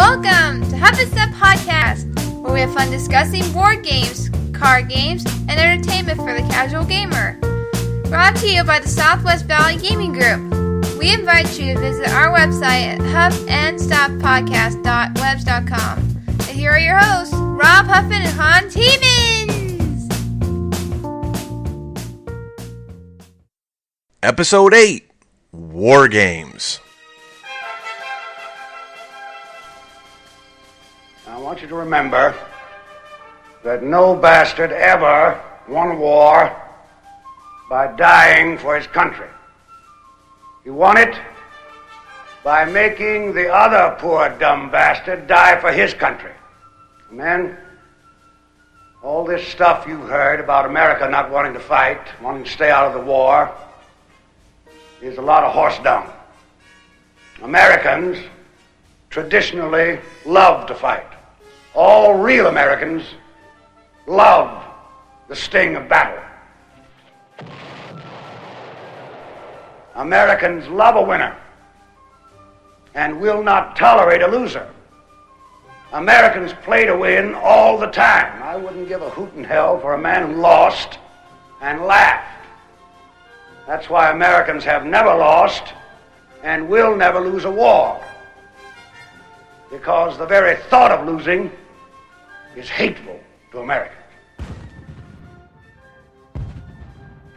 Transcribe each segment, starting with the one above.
Welcome to Huff-In-Stuff podcast, where we have fun discussing board games, card games, and entertainment for the casual gamer. Brought to you by the Southwest Valley Gaming Group. We invite you to visit our website at huffandstuffpodcast.webs.com. And here are your hosts, Rob Huffin and Han Tiemens. Episode 8, Wargames. I want you to remember that no bastard ever won war by dying for his country. He won it by making the other poor dumb bastard die for his country. And then, all this stuff you've heard about America not wanting to fight, wanting to stay out of the war, is a lot of horse dung. Americans traditionally love to fight. All real Americans love the sting of battle. Americans love a winner and will not tolerate a loser. Americans play to win all the time. I wouldn't give a hoot in hell for a man who lost and laughed. That's why Americans have never lost and will never lose a war. Because the very thought of losing is hateful to Americans.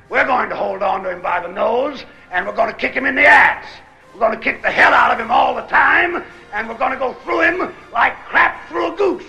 We're going to hold on to him by the nose, and we're going to kick him in the ass. We're going to kick the hell out of him all the time, and we're going to go through him like crap through a goose.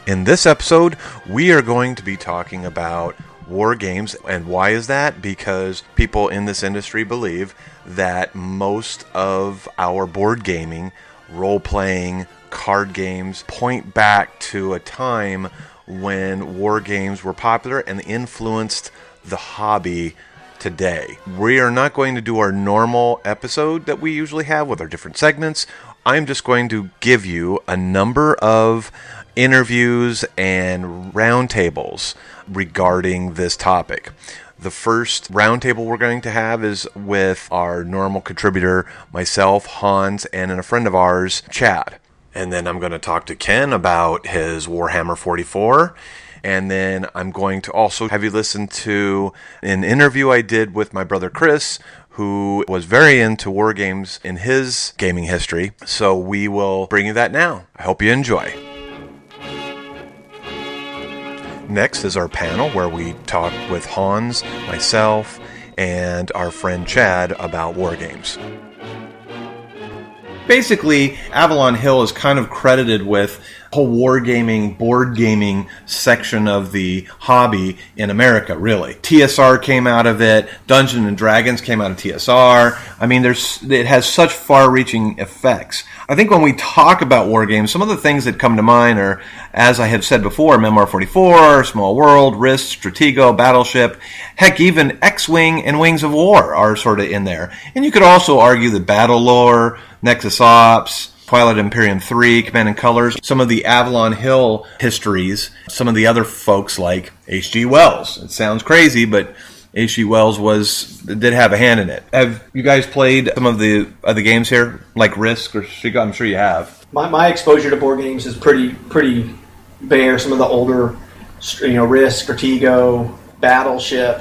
In this episode, we are going to be talking about war games. And why is that? Because people in this industry believe that most of our board gaming, role-playing, card games point back to a time when war games were popular and influenced the hobby today. We are not going to do our normal episode that we usually have with our different segments. I'm just going to give you a number of interviews and roundtables regarding this topic. The first roundtable we're going to have is with our normal contributor, myself, Hans, and a friend of ours, Chad. And then I'm going to talk to Ken about his Warhammer 44. And then I'm going to also have you listen to an interview I did with my brother Chris, who was very into war games in his gaming history. So we will bring you that now. I hope you enjoy. Next is our panel where we talk with Hans, myself, and our friend Chad about war games. Basically, Avalon Hill is kind of credited with the whole wargaming, board gaming section of the hobby in America, really. TSR came out of it. Dungeons and Dragons came out of TSR. I mean, it has such far-reaching effects. I think when we talk about war games, some of the things that come to mind are, as I have said before, Memoir 44, Small World, Risk, Stratego, Battleship, heck, even X-Wing and Wings of War are sort of in there. And you could also argue that Battle Lore, Nexus Ops, Twilight Imperium 3, Command and Colors, some of the Avalon Hill histories, some of the other folks like H.G. Wells. It sounds crazy, but H.G. Wells did have a hand in it. Have you guys played some of the games here, like Risk or Stratego? I'm sure you have. My exposure to board games is pretty bare. Some of the older, Risk, Stratego, Battleship.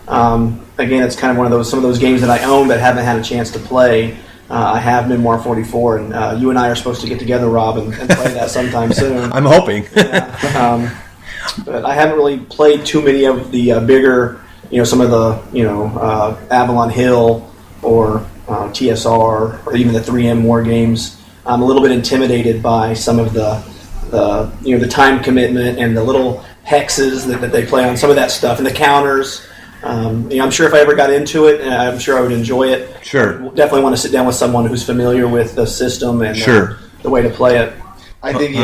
Again, it's kind of some of those games that I own but haven't had a chance to play. I have Memoir 44, and you and I are supposed to get together, Rob, and play that sometime soon. I'm hoping. Yeah. But I haven't really played too many of the bigger, some of the, Avalon Hill or TSR or even the 3M war games. I'm a little bit intimidated by some of the time commitment and the little hexes that they play on some of that stuff and the counters. I'm sure if I ever got into it, I'm sure I would enjoy it. Sure. Definitely want to sit down with someone who's familiar with the system and the way to play it. I think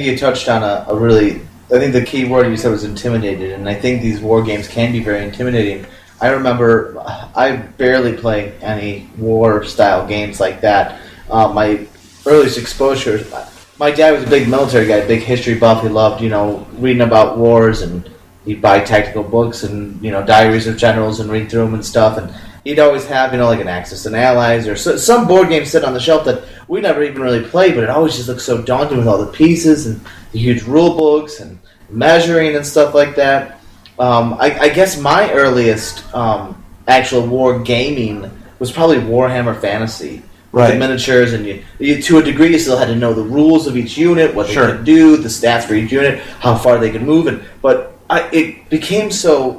you touched on a really. I think the key word you said was intimidated, and I think these war games can be very intimidating. I remember I barely played any war-style games like that. My earliest exposure, my dad was a big military guy, big history buff. He loved, reading about wars, and he'd buy tactical books and, diaries of generals and read through them and stuff. And he'd always have, like an Axis and Allies or some board game sit on the shelf that we never even really played, but it always just looked so daunting with all the pieces and the huge rule books and measuring and stuff like that. I guess my earliest actual war gaming was probably Warhammer Fantasy. With the miniatures, and you, to a degree, you still had to know the rules of each unit, what they could do, the stats for each unit, how far they could move, but it became so,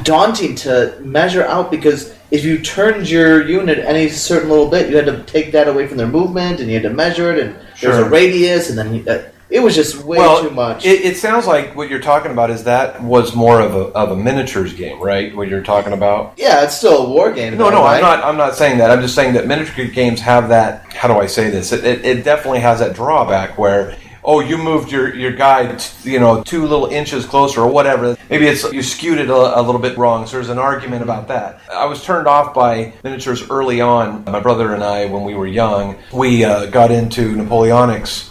daunting to measure out, because if you turned your unit any certain little bit, you had to take that away from their movement, and you had to measure it, and there's a radius, and then it was just way too much. It sounds like what you're talking about is that was more of a miniatures game, right? What you're talking about? Yeah, it's still a war game. No, right? I'm not saying that. I'm just saying that miniature games have that. How do I say this? It definitely has that drawback where, you moved your guy, 2 little inches closer or whatever. Maybe you skewed it a little bit wrong. So there's an argument about that. I was turned off by miniatures early on. My brother and I, when we were young, we got into Napoleonics.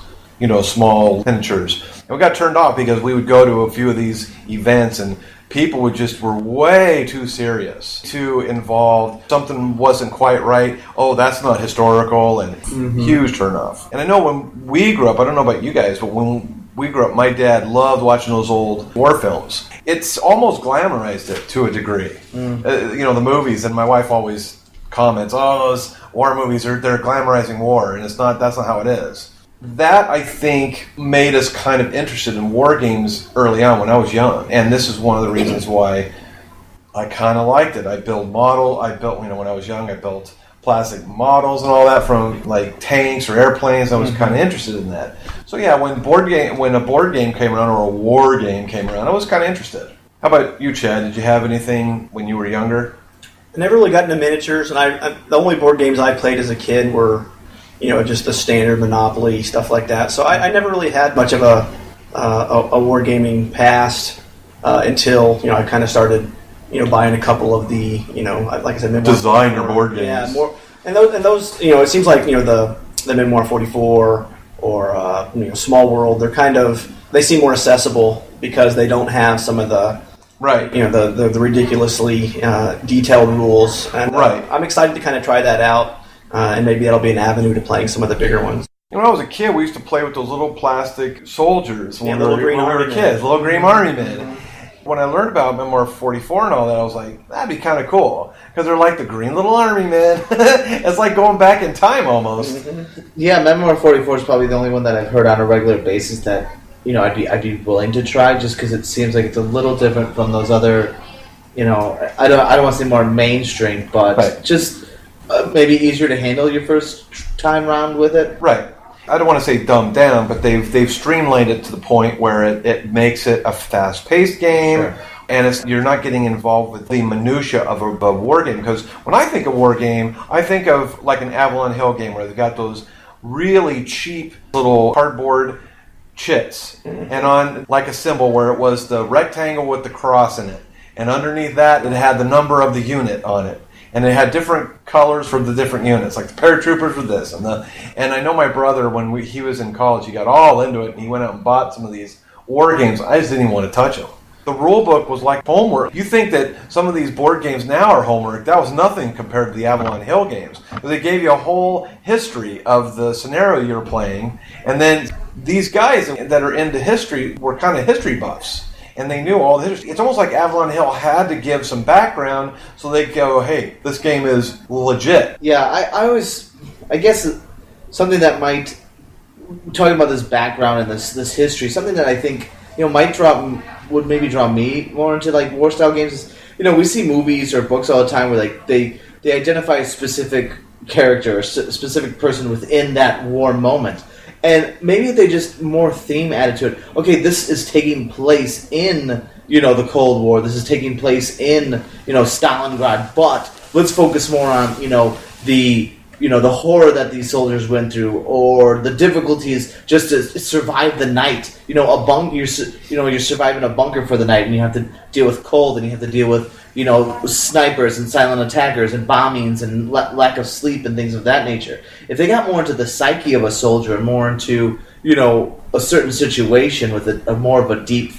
Small miniatures. And we got turned off because we would go to a few of these events and people were way too serious, too involved. Something wasn't quite right. Oh, that's not historical, and huge turnoff. And I know when we grew up, I don't know about you guys, but when we grew up, my dad loved watching those old war films. It's almost glamorized it to a degree. The movies, and my wife always comments, those war movies they're glamorizing war, and that's not how it is. That, I think, made us kind of interested in war games early on when I was young. And this is one of the reasons why I kind of liked it. I built, when I was young, I built plastic models and all that from, like, tanks or airplanes. I was kind of interested in that. So, yeah, when a board game came around or a war game came around, I was kind of interested. How about you, Chad? Did you have anything when you were younger? I never really got into miniatures, and the only board games I played as a kid were just the standard Monopoly, stuff like that. So I never really had much of a wargaming past until, I kind of started, buying a couple of the, like I said, designer board games. Yeah, more, and those, it seems like, the Memoir 44 or, Small World, they seem more accessible because they don't have some of the, the ridiculously detailed rules. And I'm excited to kind of try that out. And maybe that'll be an avenue to playing some of the bigger ones. When I was a kid, we used to play with those little plastic soldiers when we were kids, little green army men. When I learned about Memoir 44 and all that, I was like, that'd be kind of cool. Because they're like the green little army men. It's like going back in time almost. Yeah, Memoir 44 is probably the only one that I've heard on a regular basis that, I'd be willing to try, just because it seems like it's a little different from those other, I don't want to say more mainstream, but just... maybe easier to handle your first time round with it. Right. I don't want to say dumbed down, but they've streamlined it to the point where it makes it a fast-paced game, and you're not getting involved with the minutia of a war game. Because when I think of war game, I think of like an Avalon Hill game where they've got those really cheap little cardboard chits, and on like a symbol where it was the rectangle with the cross in it, and underneath that it had the number of the unit on it. And it had different colors for the different units, like the paratroopers were this, and I know my brother, when he was in college, he got all into it, and he went out and bought some of these war games. I just didn't even want to touch them. The rule book was like homework. You think that some of these board games now are homework? That was nothing compared to the Avalon Hill games. They gave you a whole history of the scenario you were playing, and then these guys that are into history were kind of history buffs. And they knew all the history. It's almost like Avalon Hill had to give some background so they go, hey, this game is legit. Yeah, I guess something that might, talking about this background and this history, something that I think, would maybe draw me more into like war style games is, we see movies or books all the time where like they identify a specific character, a specific person within that war moment. And maybe they just more theme added to it. Okay, this is taking place in, the Cold War. This is taking place in, Stalingrad. But let's focus more on, the horror that these soldiers went through, or the difficulties just to survive the night. You're surviving a bunker for the night, and you have to deal with cold, and you have to deal with, snipers and silent attackers and bombings and lack of sleep and things of that nature. If they got more into the psyche of a soldier, more into, a certain situation with a more of a deep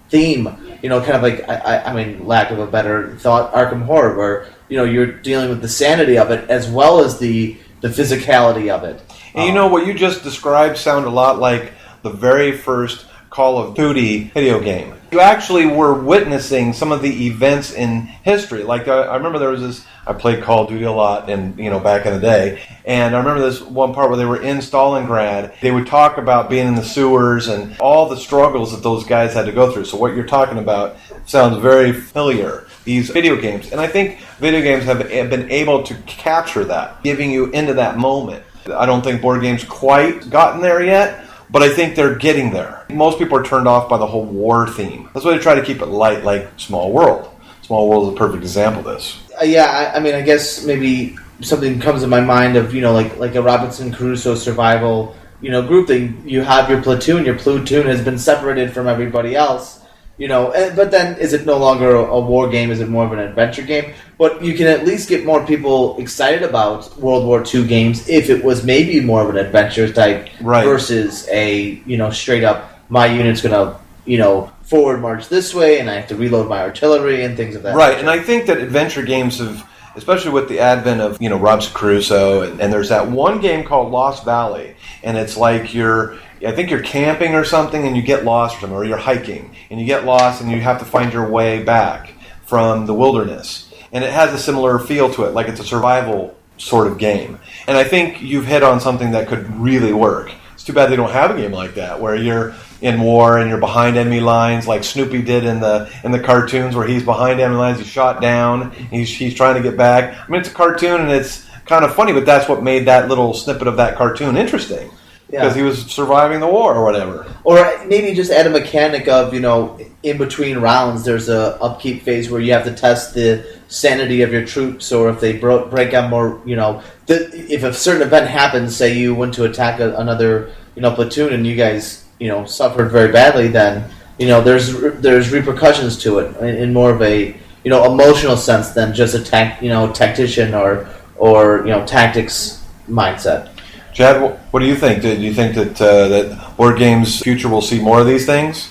theme, kind of like, I mean, lack of a better thought, Arkham Horror, where, you're dealing with the sanity of it as well as the, the physicality of it. And you know what you just described sound a lot like the very first Call of Duty video game. You actually were witnessing some of the events in history. Like I remember there was this. I played Call of Duty a lot, and back in the day. And I remember this one part where they were in Stalingrad. They would talk about being in the sewers and all the struggles that those guys had to go through. So what you're talking about sounds very familiar. These video games, and I think video games have been able to capture that, giving you into that moment. I don't think board games quite gotten there yet. But I think they're getting there. Most people are turned off by the whole war theme. That's why they try to keep it light, like Small World. Small World is a perfect example of this. I mean, I guess maybe something comes in my mind of, like a Robinson Crusoe survival, group thing. You have your platoon. Your platoon has been separated from everybody else. But then is it no longer a war game? Is it more of an adventure game? But you can at least get more people excited about World War II games if it was maybe more of an adventure type versus a, straight up, my unit's going to, forward march this way and I have to reload my artillery and things of that nature. And I think that adventure games have, especially with the advent of, Robinson Crusoe, and there's that one game called Lost Valley, and it's like I think you're camping or something and you get lost or something, or you're hiking and you get lost and you have to find your way back from the wilderness. And it has a similar feel to it, like it's a survival sort of game. And I think you've hit on something that could really work. It's too bad they don't have a game like that, where you're in war and you're behind enemy lines, like Snoopy did in the cartoons, where he's behind enemy lines, he's shot down, he's trying to get back. I mean, it's a cartoon and it's kind of funny, but that's what made that little snippet of that cartoon interesting. Because he was surviving the war or whatever. Or maybe just add a mechanic of, in between rounds, there's a upkeep phase where you have to test the sanity of your troops, or if they break out more, if a certain event happens, say you went to attack another, platoon and you guys, suffered very badly, then, there's repercussions to it in more of a, emotional sense than just a tactician or tactics mindset. Chad, what do you think? Do you think that board games' future will see more of these things?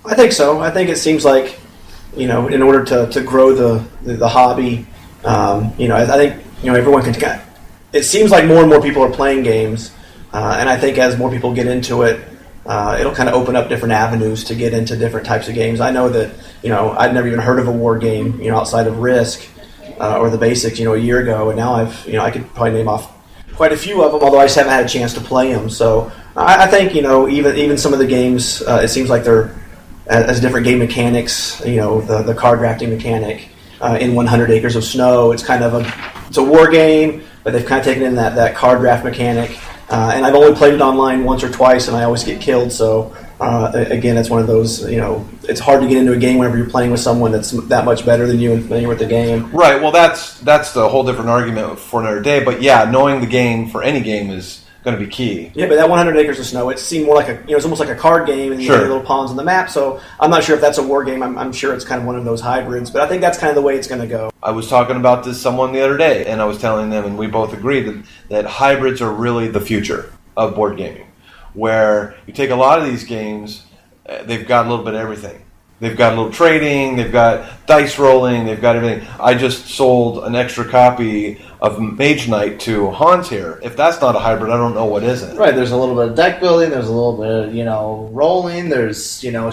I think so. I think it seems like, in order to grow the hobby, I think, everyone can. It seems like more and more people are playing games, and I think as more people get into it, it'll kind of open up different avenues to get into different types of games. I know that, I'd never even heard of a war game, outside of Risk or the Basics, a year ago, and now I could probably name off quite a few of them, although I just haven't had a chance to play them. So I think, even some of the games, it seems like they're as different game mechanics. The card drafting mechanic in 100 Acres of Snow. It's kind of a war game, but they've kind of taken in that card draft mechanic. And I've only played it online once or twice, and I always get killed. So again, it's one of those. It's hard to get into a game whenever you're playing with someone that's that much better than you and familiar with the game. Right. Well, that's the whole different argument for another day. But yeah, knowing the game for any game is going to be key. Yeah, but that 100 Acres of Snow, it seemed more like it's almost like a card game, and you have little pawns on the map. So I'm not sure if that's a war game. I'm sure it's kind of one of those hybrids, but I think that's kind of the way it's going to go. I was talking about this to someone the other day, and I was telling them, and we both agreed that hybrids are really the future of board gaming, where you take a lot of these games, they've got a little bit of everything. They've got a little trading, they've got dice rolling, they've got everything. I just sold an extra copy of Mage Knight to Hans here. If that's not a hybrid, I don't know what isn't. Right, there's a little bit of deck building, there's a little bit of, rolling, there's,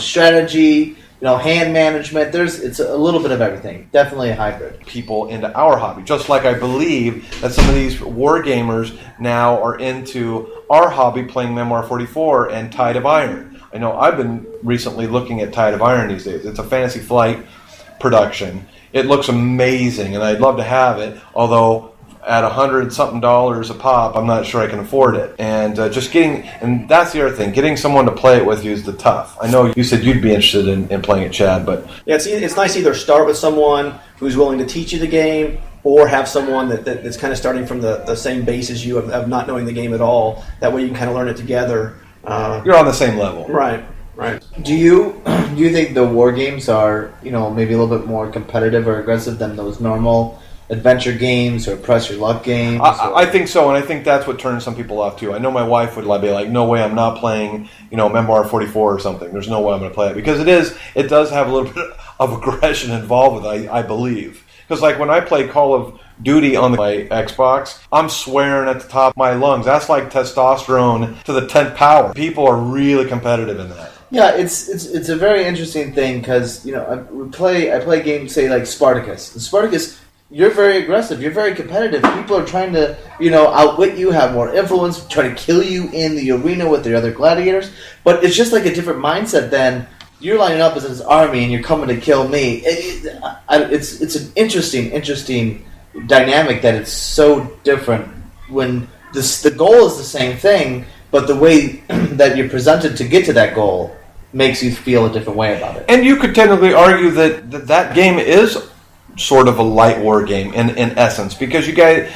strategy, hand management. It's a little bit of everything. Definitely a hybrid. People into our hobby, just like I believe that some of these war gamers now are into our hobby, playing Memoir 44 and Tide of Iron. I know I've been recently looking at Tide of Iron these days. It's a Fantasy Flight production. It looks amazing, and I'd love to have it, although at $100-something a pop, I'm not sure I can afford it. And and that's the other thing, getting someone to play it with you is the tough. I know you said you'd be interested in playing it, Chad, but... Yeah, it's nice to either start with someone who's willing to teach you the game, or have someone that's kind of starting from the same base as you of not knowing the game at all. That way you can kind of learn it together. You're on the same level. Right. Do you think the war games are, maybe a little bit more competitive or aggressive than those normal adventure games or press your luck games? I think so, and I think that's what turns some people off too. I know my wife would be like, no way, I'm not playing, Memoir 44 or something. There's no way I'm going to play it, because it does have a little bit of aggression involved with it, I believe. Because like when I play Call of Duty on my Xbox, I'm swearing at the top of my lungs. That's like testosterone to the 10th power. People are really competitive in that. Yeah, it's a very interesting thing because I play games, say like Spartacus. In Spartacus, you're very aggressive. You're very competitive. People are trying to outwit you, have more influence, try to kill you in the arena with the other gladiators. But it's just like a different mindset than you're lining up as this army and you're coming to kill me. It's an interesting dynamic that it's so different when the goal is the same thing, but the way that you're presented to get to that goal makes you feel a different way about it. And you could technically argue that game is sort of a light war game in essence, because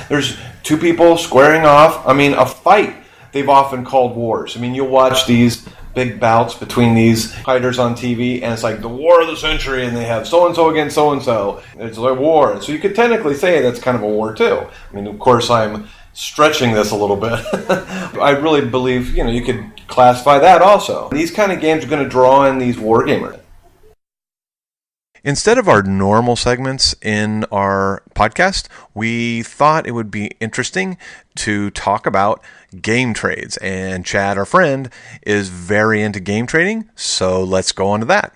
there's two people squaring off. I mean, a fight they've often called wars. I mean, you'll watch these big bouts between these fighters on TV, and it's like the war of the century, and they have so-and-so against so-and-so. It's a war. And so you could technically say that's kind of a war, too. I mean, of course, I'm stretching this a little bit. I really believe, you could classify that also. These kind of games are going to draw in these wargamers. Instead of our normal segments in our podcast, we thought it would be interesting to talk about game trades. And Chad, our friend, is very into game trading, so let's go on to that.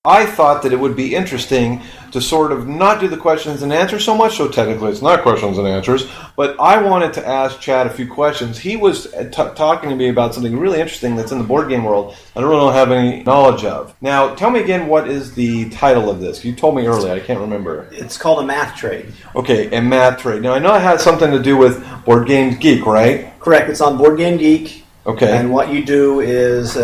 I thought that it would be interesting to sort of not do the questions and answers so much, so technically it's not questions and answers, but I wanted to ask Chad a few questions. He was talking to me about something really interesting that's in the board game world I really don't have any knowledge of. Now, tell me again, what is the title of this? You told me earlier, I can't remember. It's called a math trade. Okay, a math trade. Now, I know it has something to do with Board Games Geek, right? Correct. It's on Board Game Geek. Okay. And what you do is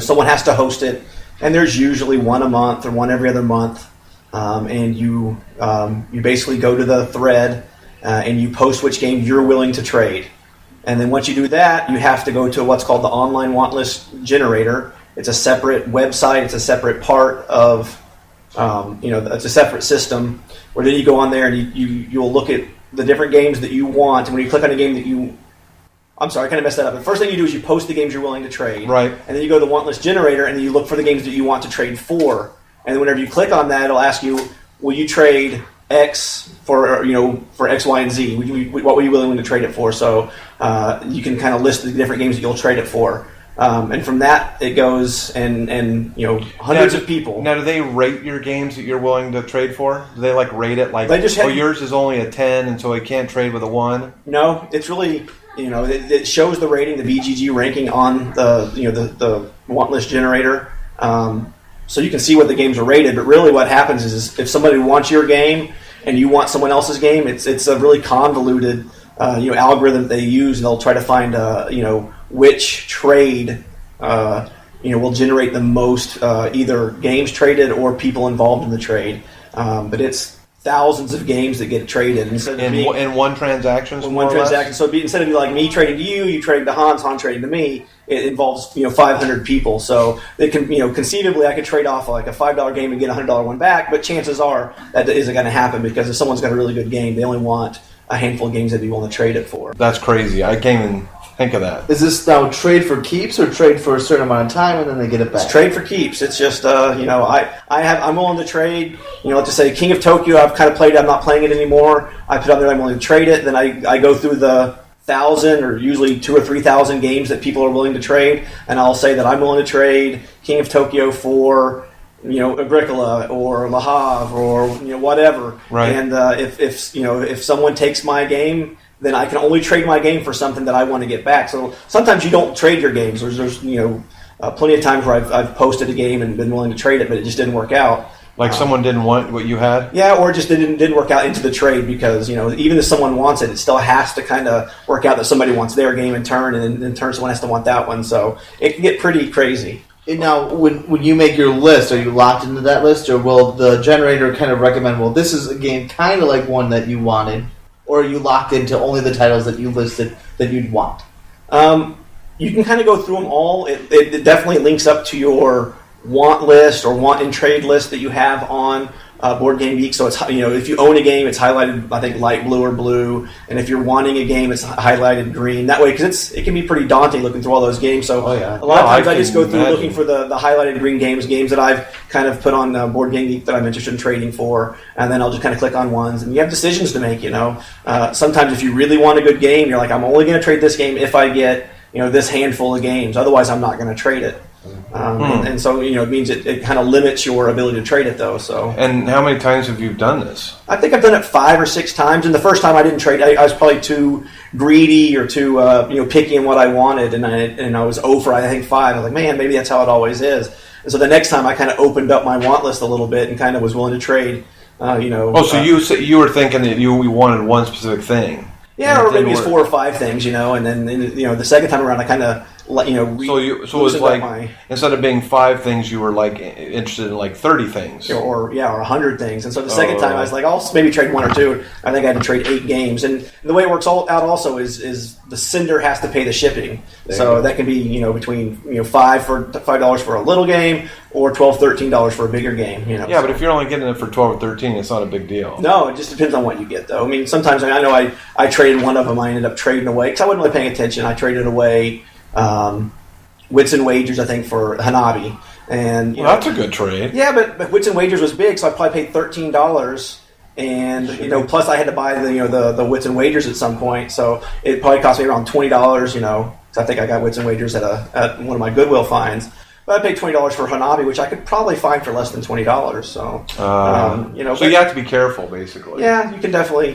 someone has to host it. And there's usually one a month or one every other month, and you basically go to the thread and you post which game you're willing to trade. And then once you do that, you have to go to what's called the online want list generator. It's a separate website. It's a separate part of it's a separate system where then you go on there and you'll look at the different games that you want. And when you click on a game that I'm sorry, I kind of messed that up. The first thing you do is you post the games you're willing to trade. Right. And then you go to the want list generator, and then you look for the games that you want to trade for. And then whenever you click on that, it'll ask you, will you trade X for X, Y, and Z? What were you willing to trade it for? So you can kind of list the different games that you'll trade it for. And from that, it goes and hundreds of people. Now, do they rate your games that you're willing to trade for? Do they rate it yours is only a 10, and so I can't trade with a 1? No, it's really... it shows the rating, the BGG ranking on the want list generator, so you can see what the games are rated. But really, what happens is if somebody wants your game and you want someone else's game, it's a really convoluted algorithm that they use, and they'll try to find which trade will generate the most either games traded or people involved in the trade. But it's thousands of games that get traded in one transaction. In one transaction. So instead of like me trading to you, you trading to Hans trading to me, it involves 500 people. So they can conceivably I could trade off like a $5 game and get a $100 one back, but chances are that isn't going to happen because if someone's got a really good game, they only want a handful of games they'd be willing to trade it for. That's crazy. I can't even think of that. Is this now trade for keeps or trade for a certain amount of time and then they get it back? It's trade for keeps. It's just I'm willing to trade. Let's just say King of Tokyo. I've kind of played it. I'm not playing it anymore. I put on there I'm willing to trade it. Then I go through the 1,000 or usually 2,000 or 3,000 games that people are willing to trade, and I'll say that I'm willing to trade King of Tokyo for Agricola or Le Havre or whatever. Right. And if someone takes my game, then I can only trade my game for something that I want to get back. So sometimes you don't trade your games. There's plenty of times where I've posted a game and been willing to trade it, but it just didn't work out. Like someone didn't want what you had? Yeah, or it just didn't work out into the trade because, even if someone wants it, it still has to kind of work out that somebody wants their game in turn, and in turn someone has to want that one. So it can get pretty crazy. And now, when you make your list, are you locked into that list, or will the generator kind of recommend, well, this is a game kind of like one that you wanted, or are you locked into only the titles that you listed that you'd want? You can kind of go through them all. It definitely links up to your want list or want and trade list that you have on Board Game Geek, so it's, if you own a game, it's highlighted, I think, light blue or blue, and if you're wanting a game, it's highlighted green. That way, because it can be pretty daunting looking through all those games. So a lot of times I just go through looking for the highlighted green games that I've kind of put on Board Game Geek that I'm interested in trading for, and then I'll just kind of click on ones, and you have decisions to make. Sometimes if you really want a good game, you're like, I'm only going to trade this game if I get this handful of games. Otherwise, I'm not going to trade it. And so, it means it kind of limits your ability to trade it, though. So. And how many times have you done this? I think I've done it 5 or 6 times. And the first time I didn't trade, I was probably too greedy or too picky in what I wanted, and I was over, I think, 5. I was like, man, maybe that's how it always is. And so the next time I kind of opened up my want list a little bit and kind of was willing to trade. So you were thinking that you wanted one specific thing. Yeah, or maybe it's 4 or 5 things, and then the second time around I kind of so it was like instead of being 5 things, you were like interested in like 30 things, or 100 things. And so the second time I was like, I'll maybe trade 1 or 2. I think I had to trade 8 games, and the way it works out also is the sender has to pay the shipping. So that can be between $5 for a little game or $12, $13 for a bigger game. But if you're only getting it for 12 or 13, it's not a big deal. No, it just depends on what you get, though. I mean, sometimes I know I traded one of them. I ended up trading away because I wasn't really paying attention. I traded away Wits and Wagers, I think, for Hanabi, and that's a good trade. Yeah, but Wits and Wagers was big, so I probably paid $13, and plus I had to buy the Wits and Wagers at some point, so it probably cost me around $20. So I think I got Wits and Wagers at one of my Goodwill finds. But I paid $20 for Hanabi, which I could probably find for less than $20. So so you have to be careful, basically. Yeah, you can definitely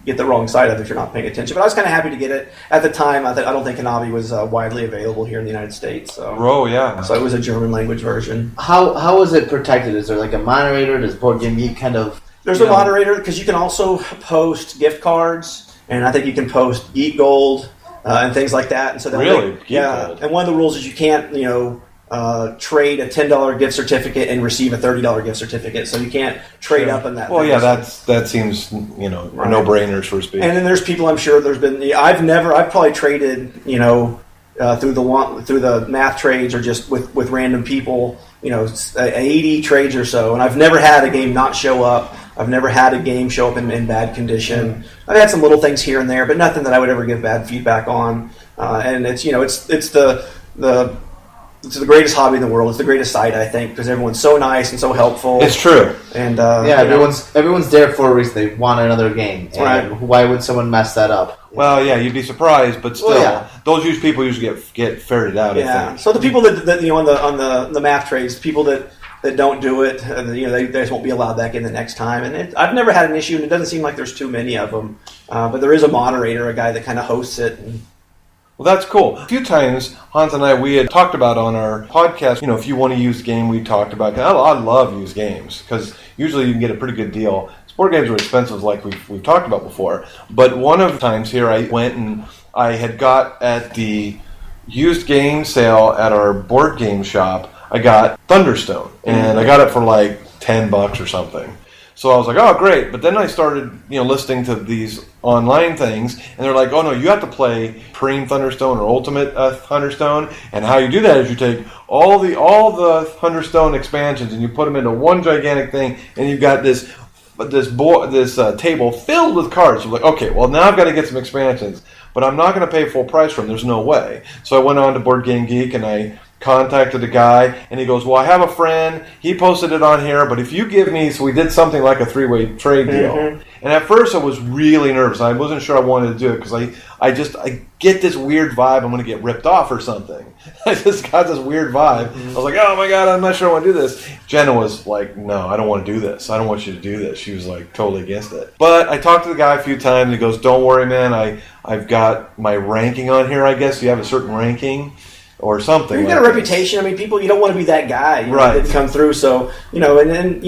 get the wrong side of it if you're not paying attention. But I was kind of happy to get it at the time. I don't think Hanabi was widely available here in the United States. So yeah. So it was a German language version. How is it protected? Is there like a moderator? Does Board Game Geek kind of? There's a moderator because you can also post gift cards, and I think you can post Geek Gold. And things like that, and so really, Gold. And one of the rules is you can't, trade a $10 gift certificate and receive a $30 gift certificate. So you can't trade up in that. Well, that seems a no-brainer, so to speak. And then there's people. I'm sure there's been. I've probably traded, through the math trades or just with random people. 80 trades or so, and I've never had a game not show up. I've never had a game show up in bad condition. I've had some little things here and there, but nothing that I would ever give bad feedback on. And it's the greatest hobby in the world. It's the greatest site, I think, because everyone's so nice and so helpful. It's true. And everyone's there for a reason. They want another game. And why would someone mess that up? Well, yeah, you'd be surprised, but still, those people usually get ferreted out. Yeah. I think. So the people that on the math trades, people that don't do it, they just won't be allowed back in the next time. And I've never had an issue, and it doesn't seem like there's too many of them. But there is a moderator, a guy that kind of hosts it. Well, that's cool. A few times, Hans and we had talked about on our podcast, if you want to use a game, we talked about. I love used games because usually you can get a pretty good deal. Board games are expensive, like we've talked about before. But one of the times here, I went and I had got at the used game sale at our board game shop. I got Thunderstone, and I got it for like $10 or something. So I was like, oh, great. But then I started, listening to these online things, and they're like, oh, no, you have to play Supreme Thunderstone or Ultimate Thunderstone. And how you do that is you take all the Thunderstone expansions and you put them into one gigantic thing, and you've got this table filled with cards. I'm like, okay, well, now I've got to get some expansions, but I'm not going to pay full price for them. There's no way. So I went on to Board Game Geek, and I contacted a guy, and he goes, well, I have a friend. He posted it on here, but if you give me... So we did something like a 3-way trade deal. Mm-hmm. And at first I was really nervous. I wasn't sure I wanted to do it because I get this weird vibe I'm going to get ripped off or something. I just got this weird vibe. Mm-hmm. I was like, oh my God, I'm not sure I want to do this. Jenna was like, no, I don't want to do this. I don't want you to do this. She was like totally against it. But I talked to the guy a few times, and he goes, don't worry, man. I've got my ranking on here, I guess. You have a certain ranking. Or something. You've got a reputation. I mean, people, you don't want to be that guy, that come through. So, and then,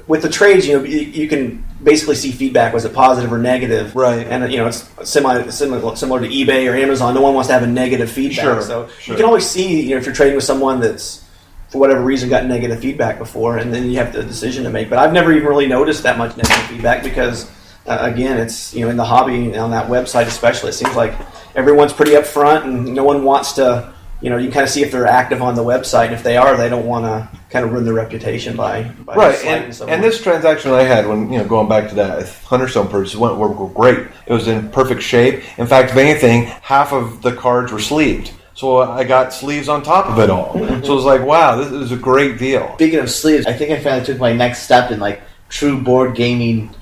with the trades, you can basically see feedback. Was it positive or negative? Right. And, it's similar to eBay or Amazon. No one wants to have a negative feedback. Sure. You can always see, if you're trading with someone that's, for whatever reason, got negative feedback before, and then you have the decision to make. But I've never even really noticed that much negative feedback because, again, it's, in the hobby, on that website especially, it seems like everyone's pretty upfront and no one wants to... you can kind of see if they're active on the website. And if they are, they don't want to, kind of ruin their reputation by Right, sliding someone. and this transaction I had when going back to that Hunterstone purchase were great. It was in perfect shape. In fact, if anything, half of the cards were sleeved, so I got sleeves on top of it all. So it was like, wow, this is a great deal. Speaking of sleeves, I think I finally took my next step in like true board gaming,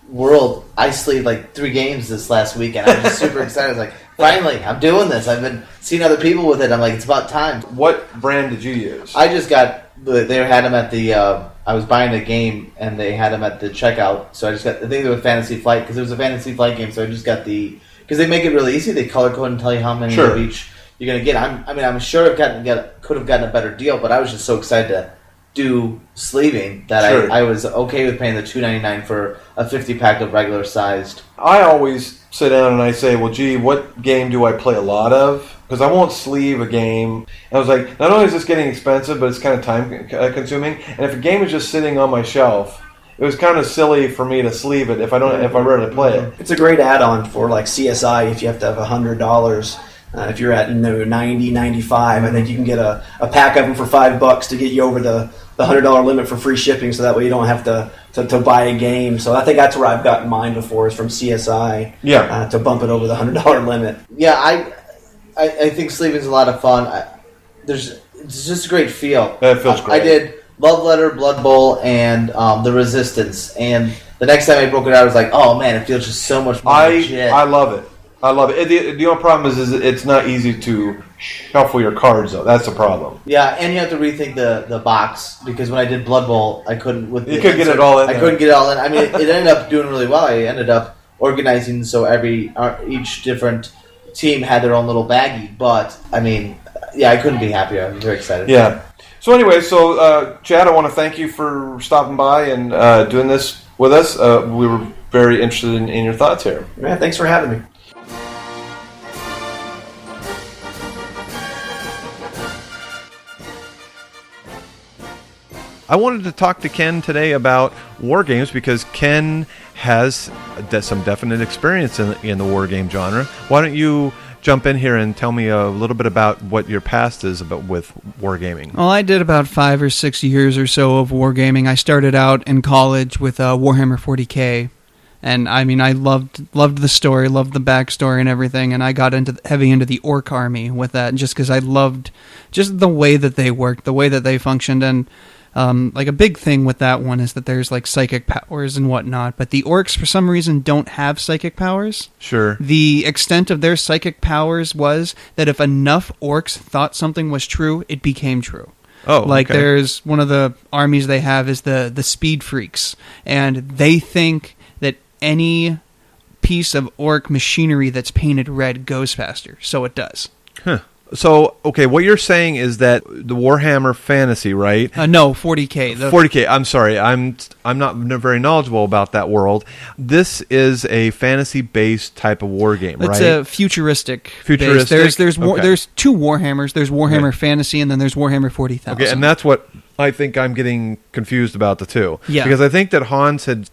world. I sleeved like 3 games this last weekend. I was just super excited. I was like, finally, I'm doing this. I've been seeing other people with it. I'm like, it's about time. What brand did you use? I just got. They had them at the. I was buying a game and they had them at the checkout. So I just got. I think they were Fantasy Flight because it was a Fantasy Flight game. So I just got because they make it really easy. They color code and tell you how many of each you're gonna get. I'm sure could have gotten a better deal, but I was just so excited to do sleeving that I was okay with paying the $2.99 for a 50 pack of regular sized. I always sit down and I say, well, gee, what game do I play a lot of? Because I won't sleeve a game. And I was like, not only is this getting expensive, but it's kind of time consuming. And if a game is just sitting on my shelf, it was kind of silly for me to sleeve it if I rarely play it. It's a great add-on for like CSI if you have to have $100. If you're at 90, 95, I think you can get a pack of them for $5 to get you over the $100 limit for free shipping, so that way you don't have to buy a game. So I think that's where I've gotten mine before is from CSI. Yeah. To bump it over the $100 limit. Yeah, I think sleeving is a lot of fun. It's just a great feel. It feels great. I did Love Letter, Blood Bowl, and The Resistance, and the next time I broke it out, I was like, oh man, it feels just so much more legit. I love it. I love it. The only problem is it's not easy to shuffle your cards, though. That's the problem. Yeah, and you have to rethink the box, because when I did Blood Bowl, I couldn't... You couldn't get it all in there. I couldn't get it all in. I mean, it ended up doing really well. I ended up organizing so each different team had their own little baggie, but, I mean, yeah, I couldn't be happier. I'm very excited. Yeah. So anyway, Chad, I want to thank you for stopping by and doing this with us. We were very interested in your thoughts here. Man, thanks for having me. I wanted to talk to Ken today about war games because Ken has some definite experience in the war game genre. Why don't you jump in here and tell me a little bit about what your past is with wargaming? Well, I did about 5 or 6 years or so of wargaming. I started out in college with Warhammer 40K. And I mean, I loved the story, loved the backstory and everything, and I got heavy into the orc army with that, just because I loved just the way that they worked, the way that they functioned, and like a big thing with that one is that there's like psychic powers and whatnot, but the orcs for some reason don't have psychic powers. Sure. The extent of their psychic powers was that if enough orcs thought something was true, it became true. Oh, like okay. There's one of the armies they have is the speed freaks, and they think that any piece of orc machinery that's painted red goes faster, so it does. Huh. So, okay, what you're saying is that the Warhammer Fantasy, right? No, 40K. 40K. I'm sorry. I'm not very knowledgeable about that world. This is a fantasy-based type of war game, right? It's a futuristic. Futuristic. There's 2 Warhammers. There's Warhammer Fantasy, and then there's Warhammer 40,000. Okay, and that's what I think I'm getting confused about the two. Yeah. Because I think that Hans had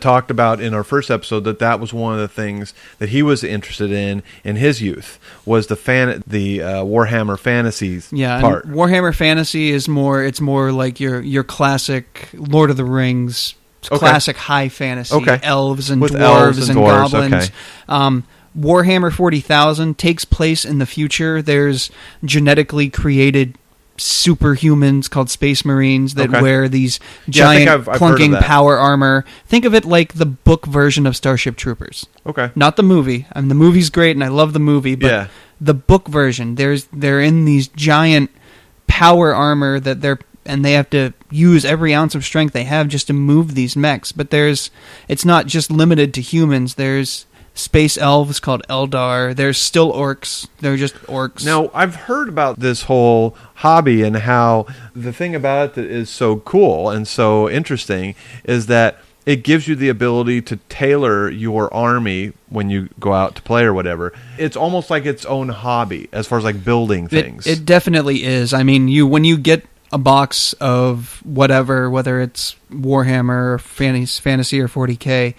talked about in our first episode that was one of the things that he was interested in his youth was the Warhammer Fantasies part. And Warhammer Fantasy is more like your classic Lord of the Rings, classic high fantasy, elves and with dwarves elves and goblins. Okay. Warhammer 40,000 takes place in the future. There's genetically created superhumans called Space Marines that wear these giant I've clunking power armor. Think of it like the book version of Starship Troopers. Okay. Not the movie. I mean, the movie's great and I love the movie, but the book version, they're in these giant power armor that they have to use every ounce of strength they have just to move these mechs. But it's not just limited to humans. There's space elves called Eldar. There's still orcs. They're just orcs. Now, I've heard about this whole hobby and how the thing about it that is so cool and so interesting is that it gives you the ability to tailor your army when you go out to play or whatever. It's almost like its own hobby as far as like building things. It definitely is. I mean, when you get a box of whether it's Warhammer or Fantasy or 40K,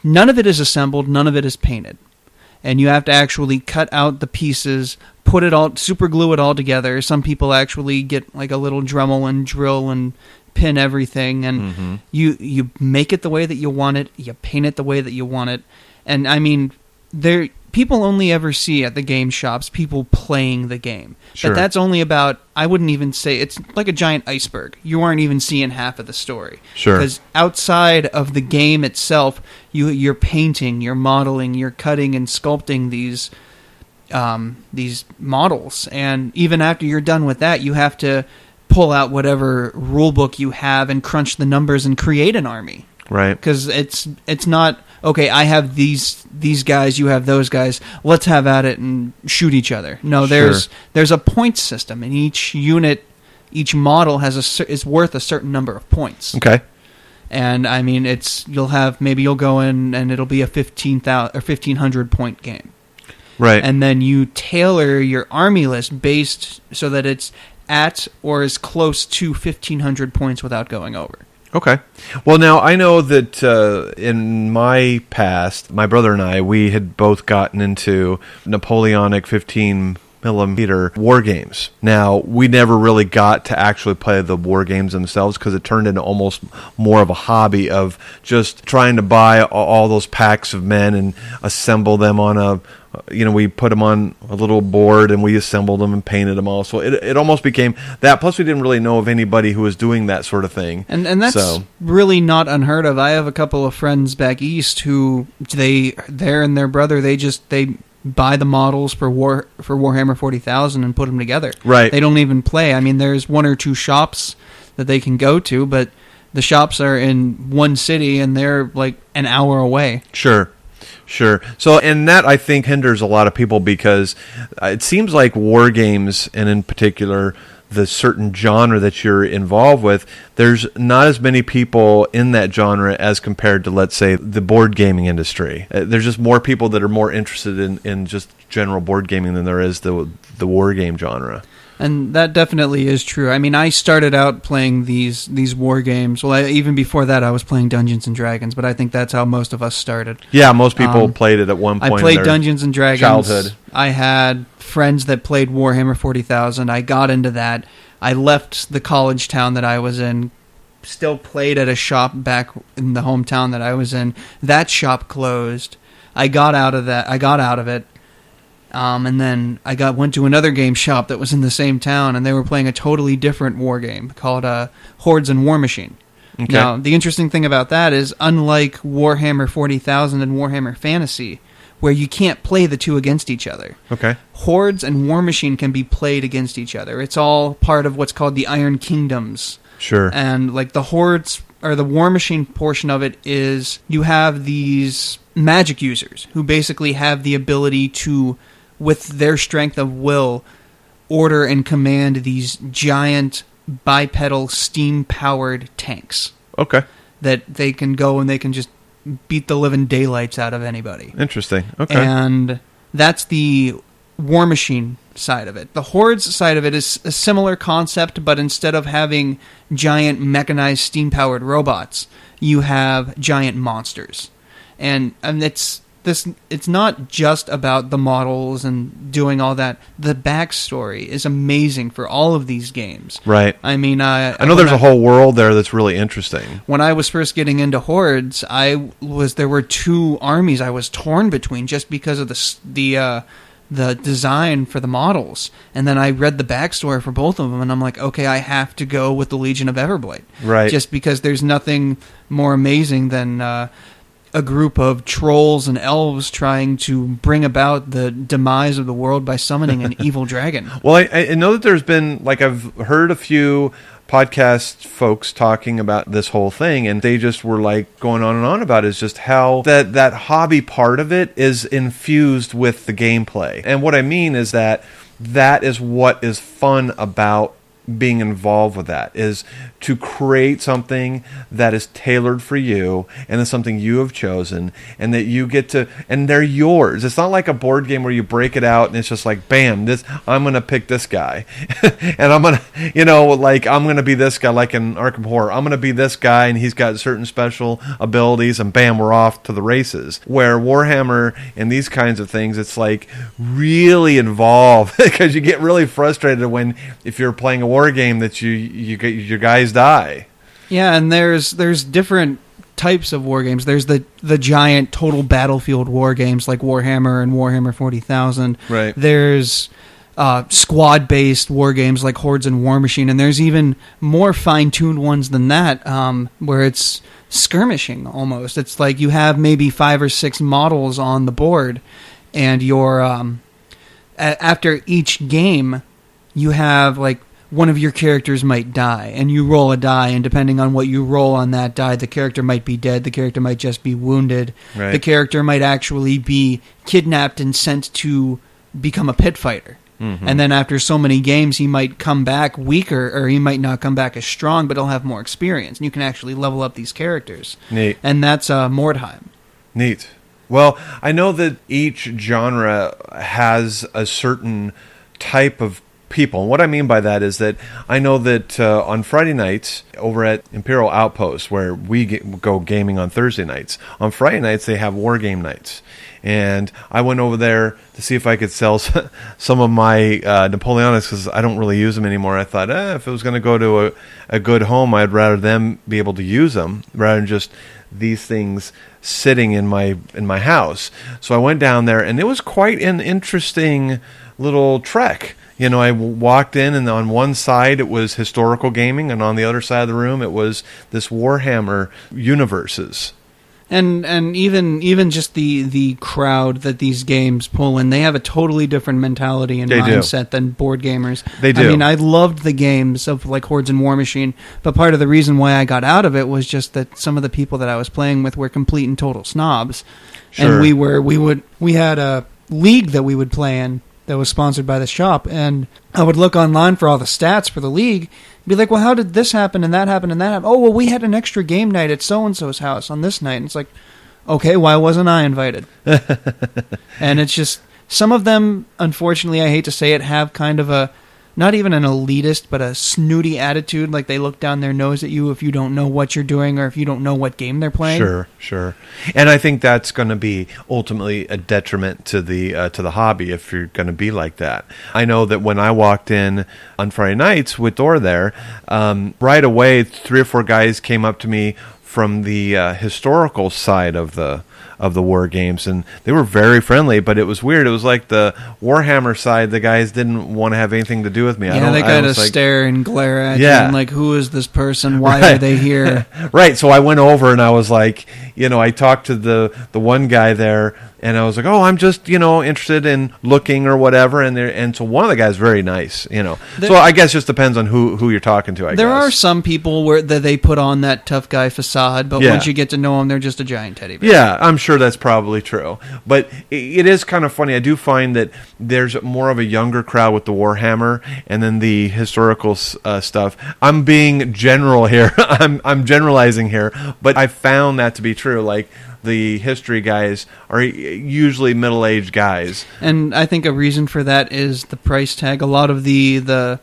none of it is assembled, none of it is painted. and you have to actually cut out the pieces, put it all, super glue it all together. Some people actually get like a little Dremel and drill and pin everything, and you make it the way that you want it, you paint it the way that you want it. And I mean, people only ever see at the game shops people playing the game. Sure. But that's only about, I wouldn't even say, it's like a giant iceberg. You aren't even seeing half of the story. Sure. Because outside of the game itself, you're painting, you're modeling, you're cutting and sculpting these models. And even after you're done with that, you have to pull out whatever rule book you have and crunch the numbers and create an army. Right. Because it's not, okay, I have these guys, you have those guys, let's have at it and shoot each other. No, there's a point system, and each unit, each model is worth a certain number of points. Okay. And I mean, you'll go in and it'll be a 1,500 point game. Right. And then you tailor your army list based so that it's at or as close to 1,500 points without going over. Okay. Well, now, I know that in my past, my brother and I, we had both gotten into Napoleonic 15mm war games. Now, we never really got to actually play the war games themselves because it turned into almost more of a hobby of just trying to buy all those packs of men and assemble them on we put them on a little board and we assembled them and painted them all. So it almost became that. Plus, we didn't really know of anybody who was doing that sort of thing. And that's really not unheard of. I have a couple of friends back east who they and their brother, they buy the models for Warhammer 40,000 and put them together. Right. They don't even play. I mean, there's one or two shops that they can go to, but the shops are in one city and they're like an hour away. Sure. So, and that, I think, hinders a lot of people because it seems like war games, and in particular the certain genre that you're involved with, there's not as many people in that genre as compared to, let's say, the board gaming industry. There's just more people that are more interested in just general board gaming than there is the war game genre. And that definitely is true. I mean, I started out playing these war games. Well, even before that, I was playing Dungeons and Dragons, but I think that's how most of us started. Yeah, most people played it at one point. I played Dungeons and Dragons. Childhood. I had friends that played Warhammer 40,000. I got into that. I left the college town that I was in, still played at a shop back in the hometown that I was in. That shop closed. I got out of it. And then I went to another game shop that was in the same town, and they were playing a totally different war game called Hordes and War Machine. Okay. Now, the interesting thing about that is, unlike Warhammer 40,000 and Warhammer Fantasy, where you can't play the two against each other, okay, Hordes and War Machine can be played against each other. It's all part of what's called the Iron Kingdoms. Sure. And like the Hordes, or the War Machine portion of it, is you have these magic users who basically have the ability to, with their strength of will, order and command these giant bipedal steam-powered tanks. Okay. That they can go and they can just beat the living daylights out of anybody. Interesting. Okay. And that's the War Machine side of it. The Hordes side of it is a similar concept, but instead of having giant mechanized steam-powered robots, you have giant monsters. And it's not just about the models and doing all that. The backstory is amazing for all of these games. Right. I mean, I know there's a whole world there that's really interesting. When I was first getting into Hordes, there were two armies I was torn between just because of the design for the models. And then I read the backstory for both of them, and I'm like, okay, I have to go with the Legion of Everblade. Right. Just because there's nothing more amazing than a group of trolls and elves trying to bring about the demise of the world by summoning an evil dragon. Well, I know that there's been, like, I've heard a few podcast folks talking about this whole thing, and they just were like going on and on about it, is just how that hobby part of it is infused with the gameplay. And what I mean is that is what is fun about being involved with that, is to create something that is tailored for you and is something you have chosen and that you get to, and they're yours. It's not like a board game where you break it out and it's just like, bam, this, I'm going to pick this guy and I'm going to, like, I'm going to be this guy, like in Arkham Horror. I'm going to be this guy and he's got certain special abilities and bam, we're off to the races. Where Warhammer and these kinds of things, it's like really involved because you get really frustrated when, if you're playing a war game, that you get your guys die. Yeah, and there's different types of war games. There's the giant total battlefield war games like Warhammer and Warhammer 40,000. Right. There's squad-based war games like Hordes and War Machine, and there's even more fine-tuned ones than that, where it's skirmishing almost. It's like you have maybe 5 or 6 models on the board, and you're after each game, you have like one of your characters might die, and you roll a die, and depending on what you roll on that die, the character might be dead, the character might just be wounded, Right. the character might actually be kidnapped and sent to become a pit fighter. Mm-hmm. And then after so many games, he might come back weaker, or he might not come back as strong, but he'll have more experience, and you can actually level up these characters. Neat. And that's Mordheim. Neat. Well, I know that each genre has a certain type of people. And what I mean by that is that I know that on Friday nights over at Imperial Outpost, where we go gaming on Thursday nights, on Friday nights they have war game nights. And I went over there to see if I could sell some of my Napoleonics, because I don't really use them anymore. I thought, if it was going to go to a good home, I'd rather them be able to use them rather than just these things sitting in my house. So I went down there, and it was quite an interesting little trek. I walked in, and on one side it was historical gaming, and on the other side of the room it was this Warhammer universes. And even just the crowd that these games pull in, they have a totally different mentality and mindset than board gamers. They do. I mean, I loved the games of like Hordes and War Machine, but part of the reason why I got out of it was just that some of the people that I was playing with were complete and total snobs. Sure. And we had a league that we would play in that was sponsored by the shop, and I would look online for all the stats for the league, be like, well, how did this happen and that happen and that happen? Oh, well, we had an extra game night at so-and-so's house on this night. And it's like, okay, why wasn't I invited? And it's just, some of them, unfortunately, I hate to say it, have kind of a, not even an elitist, but a snooty attitude, like they look down their nose at you if you don't know what you're doing or if you don't know what game they're playing. Sure. And I think that's going to be ultimately a detriment to the hobby if you're going to be like that. I know that when I walked in on Friday nights with Dora there, right away 3 or 4 guys came up to me from the historical side of the war games, and they were very friendly, but it was weird. It was like the Warhammer side, the guys didn't want to have anything to do with me. Yeah, they kind of stare and glare at you, and like, who is this person? Why are they here? Right, so I went over and I was like, I talked to the one guy there, and I was like, I'm just, interested in looking or whatever, and so one of the guys very nice, So I guess it just depends on who you're talking to, I guess. There are some people where they put on that tough guy facade, but once you get to know them, they're just a giant teddy bear. Yeah, I'm sure that's probably true. But it is kind of funny. I do find that there's more of a younger crowd with the Warhammer, and then the historical stuff. I'm being general here. I'm generalizing here, but I found that to be true. Like, the history guys are usually middle-aged guys. And I think a reason for that is the price tag. A lot of the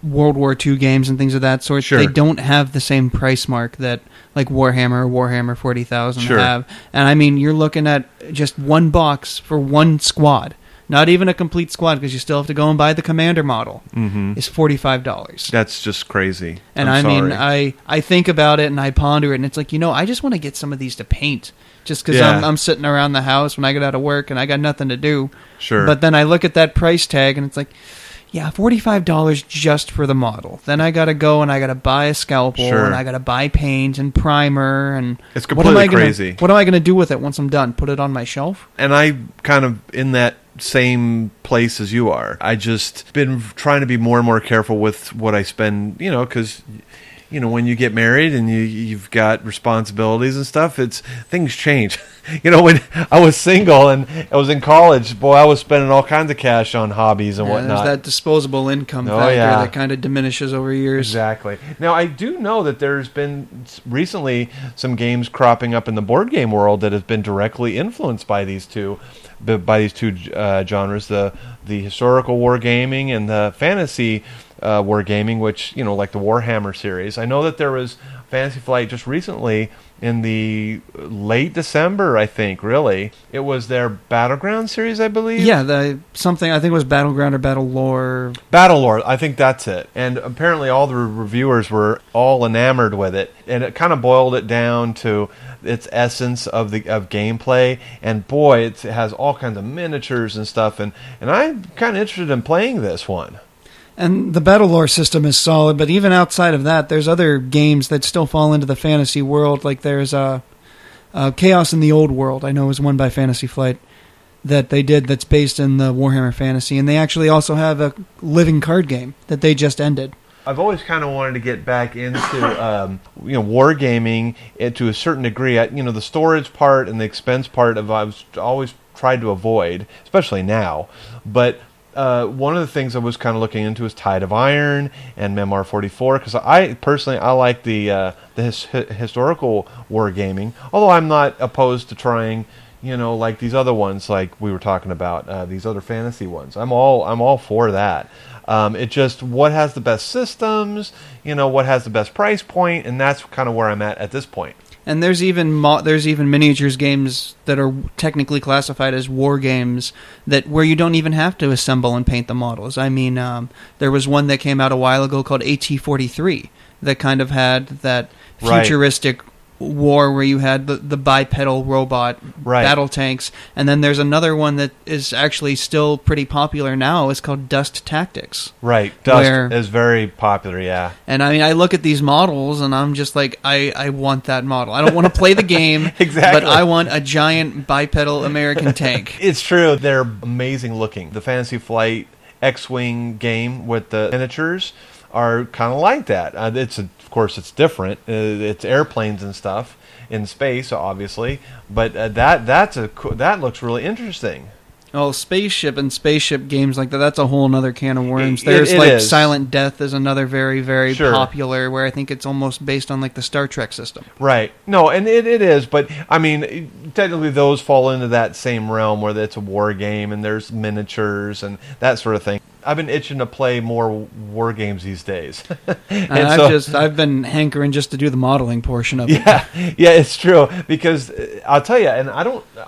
World War II games and things of that sort, they don't have the same price mark that like Warhammer or Warhammer 40,000 have. And I mean, you're looking at just one box for one squad. Not even a complete squad, because you still have to go and buy the commander model. Mm-hmm. It's $45. That's just crazy. And mean, I think about it and I ponder it, and it's like, I just want to get some of these to paint, just because I'm sitting around the house when I get out of work and I got nothing to do. Sure. But then I look at that price tag and it's like, yeah, $45 just for the model. Then I got to go and I got to buy a scalpel and I got to buy paint and primer, and it's completely crazy. What am I going to do with it once I'm done? Put it on my shelf? And I kind of in that same place as you are. I just been trying to be more and more careful with what I spend, because when you get married and you've got responsibilities and stuff, things change. when I was single and I was in college, boy, I was spending all kinds of cash on hobbies and whatnot. There's that disposable income factor that kind of diminishes over years. Exactly. Now, I do know that there's been recently some games cropping up in the board game world that have been directly influenced by these two genres, the historical wargaming and the fantasy wargaming, which, like the Warhammer series. I know that there was Fantasy Flight just recently in the late December, I think, really. It was their Battleground series, I believe. Yeah, I think it was Battleground or Battle Lore. Battle Lore, I think that's it. And apparently all the reviewers were all enamored with it. And it kind of boiled it down to its essence of gameplay. And boy, it has all kinds of miniatures and stuff. And I'm kind of interested in playing this one. And the Battle Lore system is solid, but even outside of that, there's other games that still fall into the fantasy world. Like there's Chaos in the Old World, I know is one by Fantasy Flight, that they did that's based in the Warhammer Fantasy. And they actually also have a living card game that they just ended. I've always kind of wanted to get back into wargaming to a certain degree. The storage part and the expense part I've always tried to avoid, especially now. But one of the things I was kind of looking into is Tide of Iron and Memoir 44, because I personally like the historical wargaming. Although I'm not opposed to trying, like these other ones, like we were talking about, these other fantasy ones. I'm all for that. It just what has the best systems, what has the best price point, and that's kind of where I'm at this point. And there's even miniatures games that are technically classified as war games where you don't even have to assemble and paint the models. I mean, there was one that came out a while ago called AT-43 that kind of had that futuristic war where you had the bipedal robot battle tanks, and then there's another one that is actually still pretty popular now. It's called Dust Tactics. Right, Dust is very popular, yeah. And I mean, I look at these models and I'm just like, I want that model. I don't want to play the game, exactly, but I want a giant bipedal American tank. It's true, they're amazing looking. The Fantasy Flight X-Wing game with the miniatures are kind of like that. Of course, it's different. It's airplanes and stuff in space, obviously, but that looks really interesting. Oh, spaceship games like that's a whole other can of worms. There's Silent Death is another very, very popular, where I think it's almost based on like the Star Trek system. Right. No, and it is, but I mean, technically those fall into that same realm where it's a war game and there's miniatures and that sort of thing. I've been itching to play more war games these days. I've been hankering just to do the modeling portion of it. Yeah, it's true, because I'll tell you, and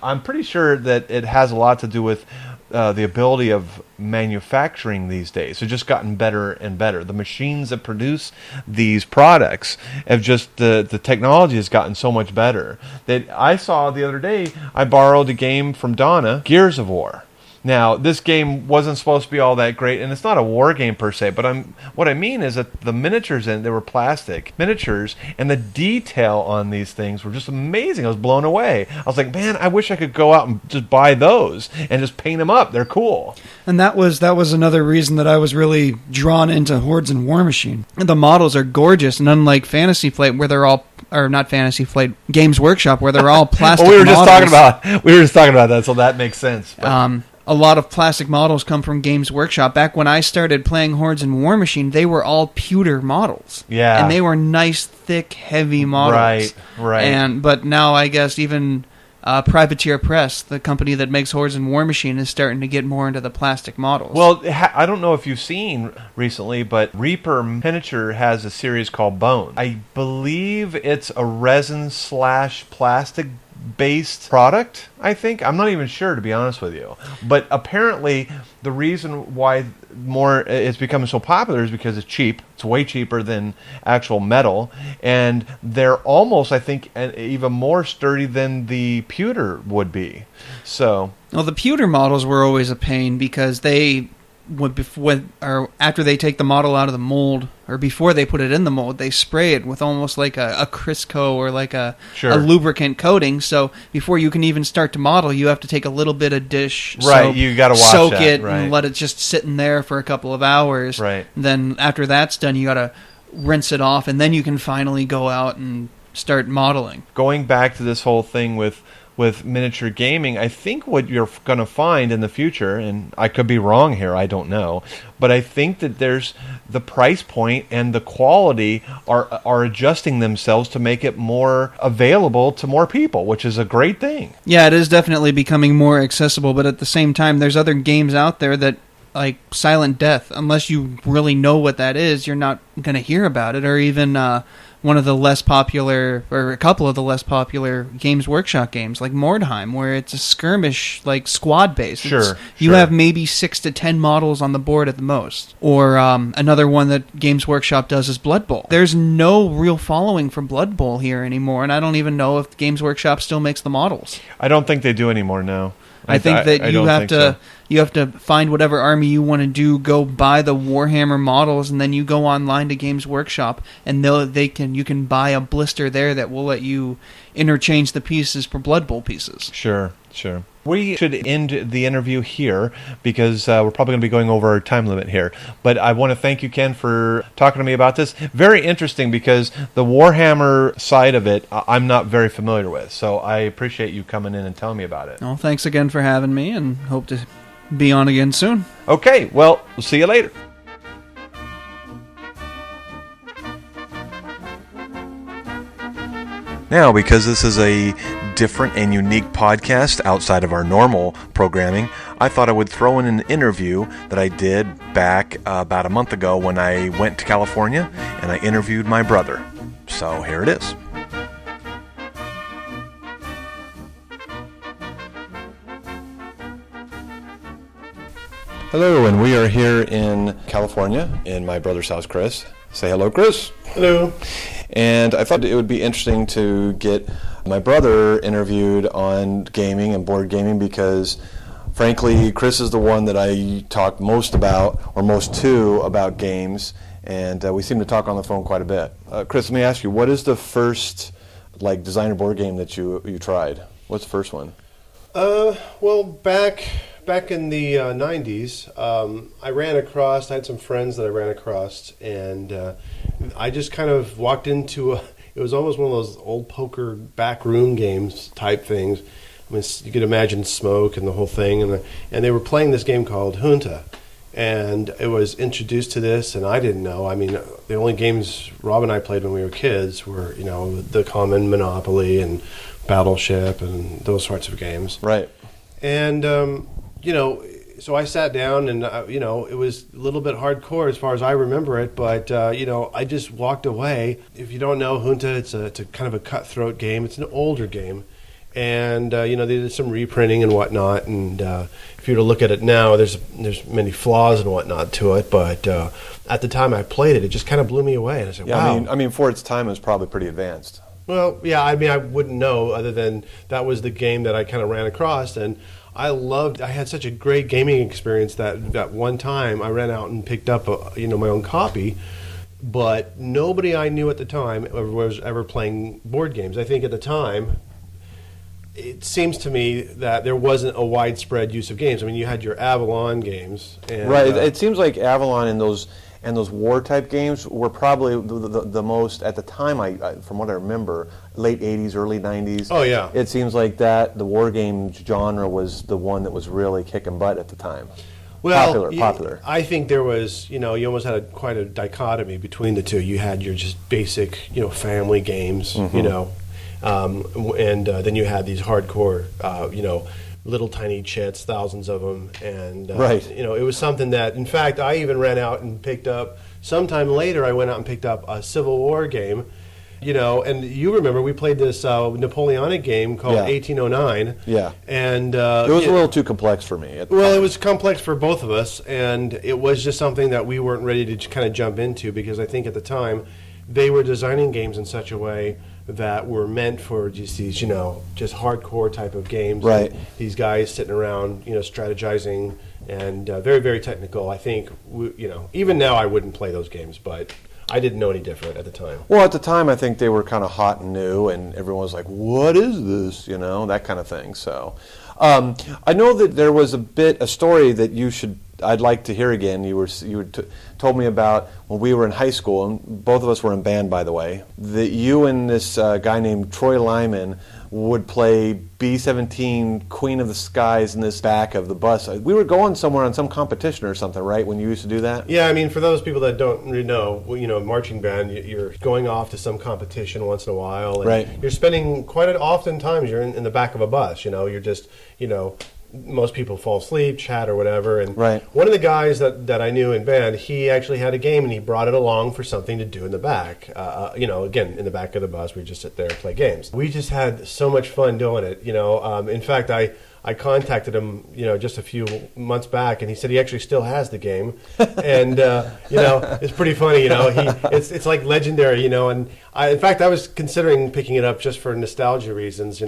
I'm pretty sure that it has a lot to do with the ability of manufacturing these days. It's just gotten better and better. The machines that produce these products have just the technology has gotten so much better that I saw the other day. I borrowed a game from Donna, Gears of War. Now, this game wasn't supposed to be all that great, and it's not a war game per se, but what I mean is that the miniatures in it, they were plastic miniatures, and the detail on these things were just amazing. I was blown away. I was like, man, I wish I could go out and just buy those and just paint them up. They're cool. And that was another reason that I was really drawn into Hordes and War Machine. The models are gorgeous, and unlike Fantasy Flight, where they're all, or not Fantasy Flight, Games Workshop, where they're all plastic well, we were models. just talking about that, so that makes sense. But. A lot of plastic models come from Games Workshop. Back when I started playing Hordes and War Machine, they were all pewter models. Yeah. And they were nice, thick, heavy models. Right. But now I guess even Privateer Press, the company that makes Hordes and War Machine, is starting to get more into the plastic models. Well, I don't know if you've seen recently, but Reaper Miniature has a series called Bone. I believe it's a resin/plastic based product, I think. I'm not even sure, to be honest with you. But apparently the reason why it's becoming so popular is because it's cheap. It's way cheaper than actual metal, and they're almost, I think, even more sturdy than the pewter would be. So, well, the pewter models were always a pain because they after they take the model out of the mold, or before they put it in the mold, they spray it with almost like a Crisco or like a lubricant coating. So before you can even start to model, you have to take a little bit of dish soap, you got to soak it, and let it just sit in there for a couple of hours. Right. Then after that's done, you got to rinse it off, and then you can finally go out and start modeling. Going back to this whole thing with with miniature gaming, I think what you're going to find in the future, and I could be wrong here, I don't know, but I think that there's the price point and the quality are adjusting themselves to make it more available to more people, which is a great thing. Yeah, it is definitely becoming more accessible, but at the same time, there's other games out there that, like Silent Death, unless you really know what that is, you're not going to hear about it, or even one of the less popular, or a couple of the less popular Games Workshop games, like Mordheim, where it's a skirmish, like squad-based. You have maybe 6 to 10 models on the board at the most. Or another one that Games Workshop does is Blood Bowl. There's no real following for Blood Bowl here anymore, and I don't even know if Games Workshop still makes the models. I don't think they do anymore, no. I think that you have to find whatever army you want to do, go buy the Warhammer models, and then you go online to Games Workshop, and you can buy a blister there that will let you interchange the pieces for Blood Bowl pieces. Sure. We should end the interview here because we're probably going to be going over our time limit here. But I want to thank you, Ken, for talking to me about this. Very interesting because the Warhammer side of it, I'm not very familiar with. So I appreciate you coming in and telling me about it. Well, thanks again for having me, and hope to be on again soon. Okay, well, we'll see you later. Now, because this is a different and unique podcast outside of our normal programming, I thought I would throw in an interview that I did back about a month ago when I went to California and I interviewed my brother. So here it is. Hello, and we are here in California in my brother's house, Chris. Say hello, Chris. Hello. And I thought it would be interesting to get my brother interviewed on gaming and board gaming because, frankly, Chris is the one that I talk most about, or most to, about games, and we seem to talk on the phone quite a bit. Chris, let me ask you, what is the first designer board game that you tried? What's the first one? Well, back in the 90s, I had some friends that I ran across, and I just kind of walked into it was almost one of those old poker backroom games type things. I mean, you could imagine smoke and the whole thing, and they were playing this game called Junta, and it was introduced to this, and I didn't know. I mean, the only games Rob and I played when we were kids were, the common Monopoly and Battleship and those sorts of games. Right. And, so I sat down and, it was a little bit hardcore as far as I remember it, but, I just walked away. If you don't know Junta, it's a kind of a cutthroat game. It's an older game. And, they did some reprinting and whatnot. And if you were to look at it now, there's many flaws and whatnot to it. But at the time I played it, it just kind of blew me away. And I said, wow. I mean, for its time, it was probably pretty advanced. Well, yeah, I mean, I wouldn't know other than that was the game that I kind of ran across. And I had such a great gaming experience that one time I ran out and picked up my own copy, but nobody I knew at the time was ever playing board games. I think at the time, it seems to me that there wasn't a widespread use of games. I mean, you had your Avalon games. And, right. It seems like Avalon and those war type games were probably the most at the time. From what I remember, late '80s, early '90s. Oh yeah. It seems like the war game genre was the one that was really kicking butt at the time. Well, popular. I think there was, you almost had quite a dichotomy between the two. You had your just basic, family games, Mm-hmm. and then you had these hardcore, little tiny chits, thousands of them, and right. It was something that, in fact, I even ran out and picked up. Sometime later, I went out and picked up a Civil War game, and you remember we played this Napoleonic game called 1809. Yeah, and it was a little too complex for me. Well, it was complex for both of us, and it was just something that we weren't ready to kind of jump into because I think at the time they were designing games in such a way that were meant for just these, just hardcore type of games. Right. And these guys sitting around, strategizing and very, very technical. I think, even now I wouldn't play those games, but I didn't know any different at the time. Well, at the time, I think they were kind of hot and new, and everyone was like, what is this? That kind of thing. So I know that there was a story that I'd like to hear again. You told me about when we were in high school, and both of us were in band, by the way, that you and this guy named Troy Lyman would play B-17 Queen of the Skies in this back of the bus. We were going somewhere on some competition or something, right, when you used to do that? Yeah, I mean, for those people that don't really know, marching band, you're going off to some competition once in a while. And right. You're spending quite often times you're in the back of a bus. You're just, most people fall asleep, chat or whatever. And right. One of the guys that I knew in band, he actually had a game and he brought it along for something to do in the back. Again, in the back of the bus, we just sit there and play games. We just had so much fun doing it. In fact, I contacted him, just a few months back, and he said he actually still has the game, and it's pretty funny. It's like legendary. And in fact, I was considering picking it up just for nostalgia reasons.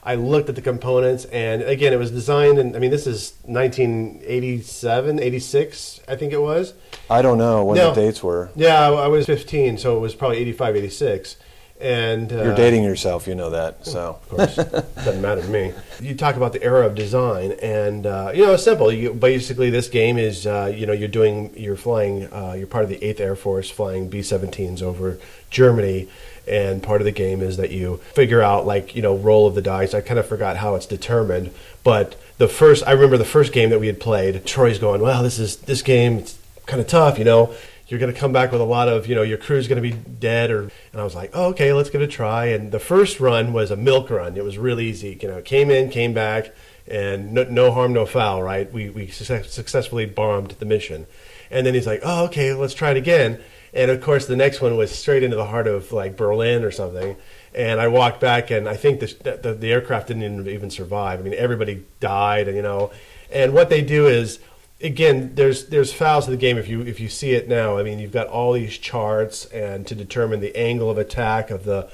I looked at the components, and again, it was designed, and I mean, this is 1987, 86, I think it was. I don't know what the dates were. Yeah, I was 15, so it was probably 85, 86. And you're dating yourself, you know that. So of course, doesn't matter to me. You talk about the era of design, and it's simple. Basically, this game is you're flying. You're part of the 8th Air Force, flying B-17s over Germany, and part of the game is that you figure out roll of the dice. I kind of forgot how it's determined, but I remember the first game that we had played. Troy's going, well, this game. It's kind of tough, You're going to come back with a lot of, your crew's going to be dead. And I was like, oh, okay, let's give it a try. And the first run was a milk run. It was really easy. Came in, came back, and no harm, no foul, right? We successfully bombed the mission. And then he's like, oh, okay, let's try it again. And, of course, the next one was straight into the heart of, Berlin or something. And I walked back, and I think the aircraft didn't even survive. I mean, everybody died, And what they do is, again, there's fouls to the game if you see it now. I mean, you've got all these charts and to determine the angle of attack of the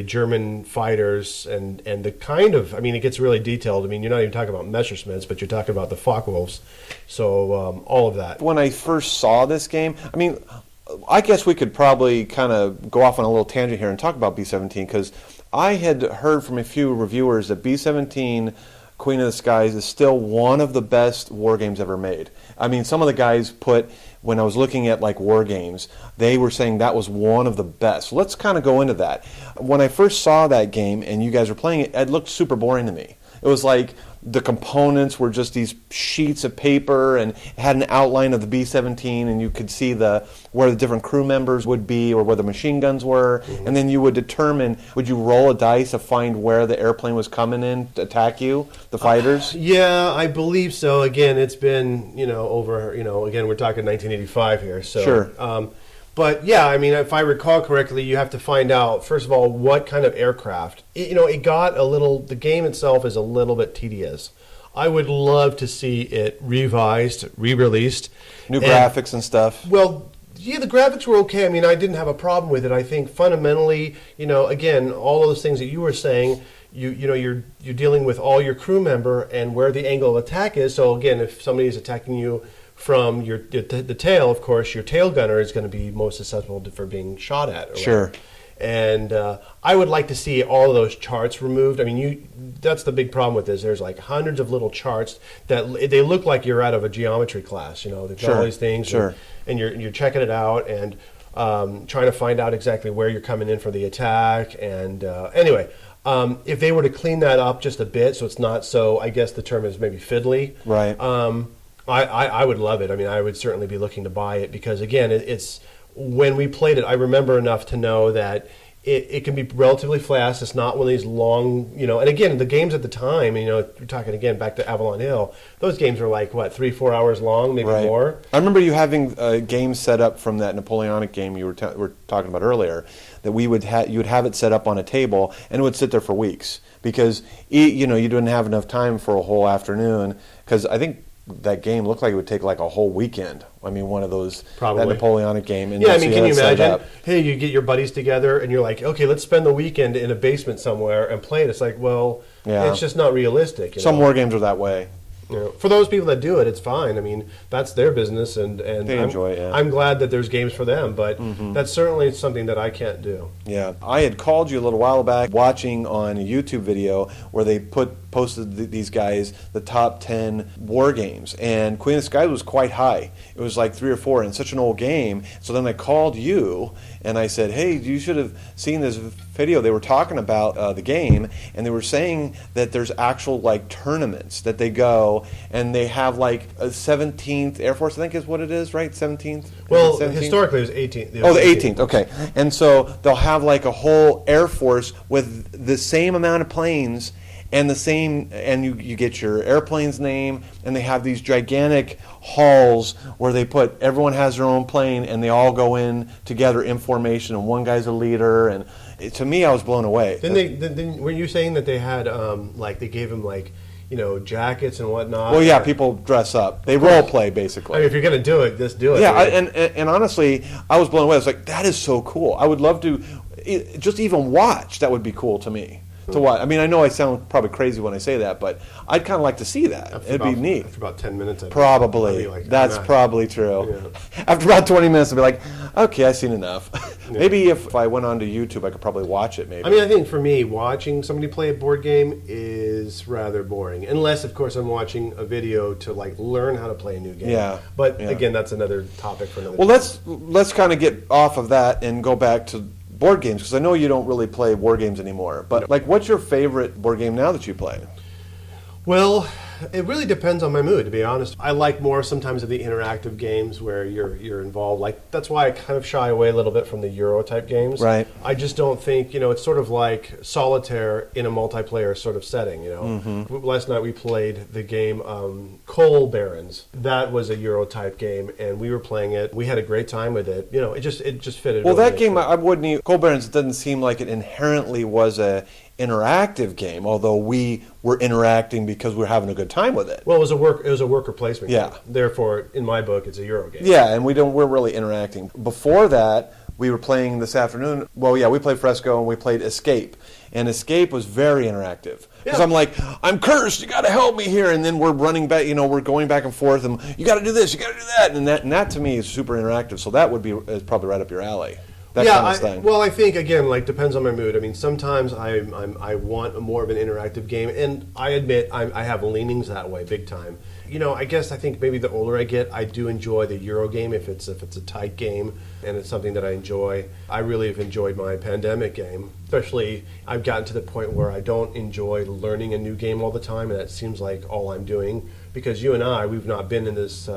German fighters and the kind of, I mean, it gets really detailed. I mean, you're not even talking about Messerschmitts, but you're talking about the Focke-Wulfs. So all of that. When I first saw this game, I mean, I guess we could probably kind of go off on a little tangent here and talk about B-17 because I had heard from a few reviewers that B-17 Queen of the Skies is still one of the best war games ever made. I mean, some of the guys when I was looking at war games, they were saying that was one of the best. So let's kind of go into that. When I first saw that game and you guys were playing it, it looked super boring to me. It was like the components were just these sheets of paper and it had an outline of the B-17 and you could see where the different crew members would be or where the machine guns were. Mm-hmm. And then you would determine, would you roll a dice to find where the airplane was coming in to attack you, the fighters? Yeah, I believe so. Again, it's been, over, again, we're talking 1985 here. So, sure. But yeah, I mean, if I recall correctly, you have to find out, first of all, what kind of aircraft. The game itself is a little bit tedious. I would love to see it revised, re-released. New graphics and stuff. Well, yeah, the graphics were okay. I mean, I didn't have a problem with it. I think fundamentally, again, all of those things that you were saying, you're dealing with all your crew member and where the angle of attack is. So again, if somebody is attacking you from the tail, of course, your tail gunner is going to be most susceptible for being shot at. Sure. And I would like to see all of those charts removed. I mean, that's the big problem with this. There's hundreds of little charts that they look like you're out of a geometry class. They've got all these things, sure. and you're checking it out and trying to find out exactly where you're coming in for the attack. And anyway, if they were to clean that up just a bit, so it's not so, I guess the term is maybe fiddly. Right. I would love it. I mean, I would certainly be looking to buy it because, again, it's when we played it, I remember enough to know that it can be relatively fast. It's not one of these long, and again, the games at the time, we're talking again back to Avalon Hill, those games were 3-4 hours long, maybe more. I remember you having games set up from that Napoleonic game you were talking about earlier, that you would have it set up on a table and it would sit there for weeks because, you didn't have enough time for a whole afternoon because I think that game looked like it would take a whole weekend. I mean, one of those, that Napoleonic game. And yeah, I mean, can you imagine? Hey, you get your buddies together and you're like, okay, let's spend the weekend in a basement somewhere and play it. It's like, well, it's just not realistic. Some war games are that way. For those people that do it, it's fine. I mean, that's their business, and they enjoy it. Yeah. I'm glad that there's games for them, but that's certainly something that I can't do. Yeah, I had called you a little while back, watching on a YouTube video where they put posted these guys the top 10 war games, and Queen of the Skies was quite high. It was like 3 or 4, and such an old game. So then I called you, and I said, hey, you should have seen this video. They were talking about the game, and they were saying that there's actual like tournaments that they go, and they have like a 17th Air Force, I think is what it is, right? 17th? Well, 17th? historically it was 18th. Oh, the 18th, okay. And so they'll have like a whole Air Force with the same amount of planes and the same, and you get your airplane's name, and they have these gigantic halls where they put, everyone has their own plane, and they all go in together in formation, and one guy's a leader, and to me, I was blown away. Then were you saying that they had, like, they gave them, like, you know, jackets and whatnot? Well, yeah, people dress up. They role play, basically. I mean, if you're going to do it, just do it. Yeah, right? and honestly, I was blown away. I was like, that is so cool. I would love to just even watch. That would be cool to me. To watch. I mean, I know I sound probably crazy when I say that, but I'd kind of like to see that. It'd be neat. After about 10 minutes, Probably. I'd be like, That's probably true. Yeah. After about 20 minutes, I'd be like, okay, I've seen enough. Maybe if I went onto YouTube, I could probably watch it, maybe. I mean, I think for me, watching somebody play a board game is rather boring. Unless, of course, I'm watching a video to, like, learn how to play a new game. Yeah. But, Yeah. again, that's another topic for another Well, time. let's kind of get off of that and go back to board games, because I know you don't really play war games anymore. But, like, what's your favorite board game now that you play? Well, it really depends on my mood, to be honest. I like more sometimes of the interactive games where you're involved. Like, that's why I kind of shy away a little bit from the Euro type games. Right. I just don't think, you know, it's sort of like solitaire in a multiplayer sort of setting, you know. Mm-hmm. Last night we played the game Coal Barons. That was a Euro type game, and we were playing it. We had a great time with it. You know, it just fitted. Well, really that game, nicely. I wouldn't even... Coal Barons doesn't seem like it inherently was a interactive game, although we were interacting because we were having a good time with it. Well, it was a worker placement Yeah. game. Therefore, in my book, it's a Euro game. Yeah, and we're really interacting. Before that, we were playing this afternoon. Well, yeah, we played Fresco and we played Escape. And Escape was very interactive. Because Yeah. I'm like, I'm cursed, you got to help me here. And then we're running back, you know, we're going back and forth. And you got to do this, you got to do that. And that to me is super interactive. So that would be is probably right up your alley. That kind of thing. Well, I think again, like, depends on my mood. I mean, sometimes I want more of an interactive game, and I admit I have leanings that way, big time. You know, I think maybe the older I get, I do enjoy the Euro game if it's a tight game and it's something that I enjoy. I really have enjoyed my Pandemic game, especially I've gotten to the point where I don't enjoy learning a new game all the time, and that seems like all I'm doing. Because you and I, we've not been in this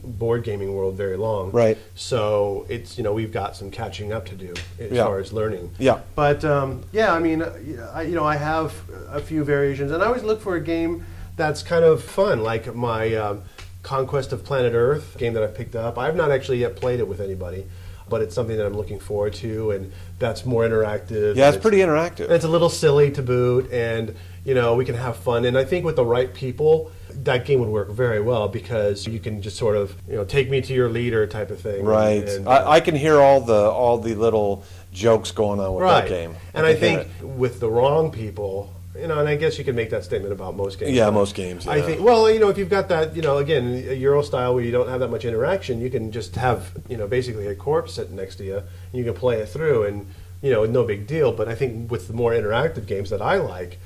board gaming world very long. Right. So it's, you know, we've got some catching up to do as Yeah. far as learning. Yeah. But, yeah, I mean, I have a few variations. And I always look for a game that's kind of fun, like my Conquest of Planet Earth game that I picked up. I've not actually yet played it with anybody, but it's something that I'm looking forward to, and that's more interactive. Yeah, it's pretty interactive. And it's a little silly to boot, and, you know, we can have fun. And I think with the right people, that game would work very well, because you can just sort of, you know, take me to your leader type of thing. Right. And, I can hear all the little jokes going on with that game. And I can hear think with the wrong people, you know, and I guess you can make that statement about most games. Yeah, but most games, I yeah. think, well, you know, if you've got that, you know, again, a Euro style where you don't have that much interaction, you can just have, you know, basically a corpse sitting next to you, and you can play it through, and, you know, no big deal. But I think with the more interactive games that I like,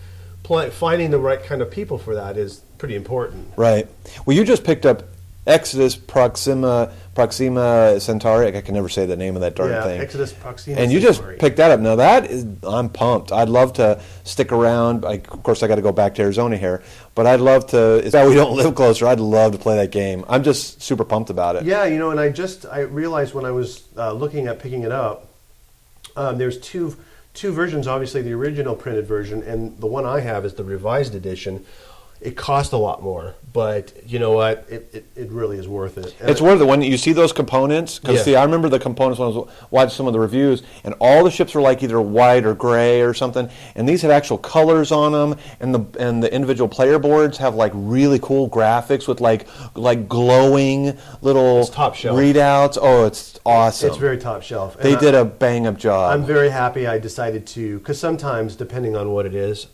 finding the right kind of people for that is pretty important. Right. Well, you just picked up Exodus Proxima Centauri. I can never say the name of that darn thing. Exodus Proxima And you just Centauri. picked that up. Now I'm pumped. I'd love to stick around. Of course, I got to go back to Arizona here, but I'd love to. It's that we don't live closer. I'd love to play that game. I'm just super pumped about it. Yeah, you know, and I realized when I was looking at picking it up, there's two versions. Obviously, the original printed version, and the one I have is the revised edition. It cost a lot more, but you know what? It really is worth it. And It's worth it when you see those components. Because Yeah. see, I remember the components when I was watching some of the reviews, and all the ships were like either white or gray or something. And these had actual colors on them, and the individual player boards have like really cool graphics with like glowing little It's top shelf. readouts. Oh, it's awesome. It's very top shelf. They And did a bang up job. I'm very happy I decided to, because sometimes, depending on what it is,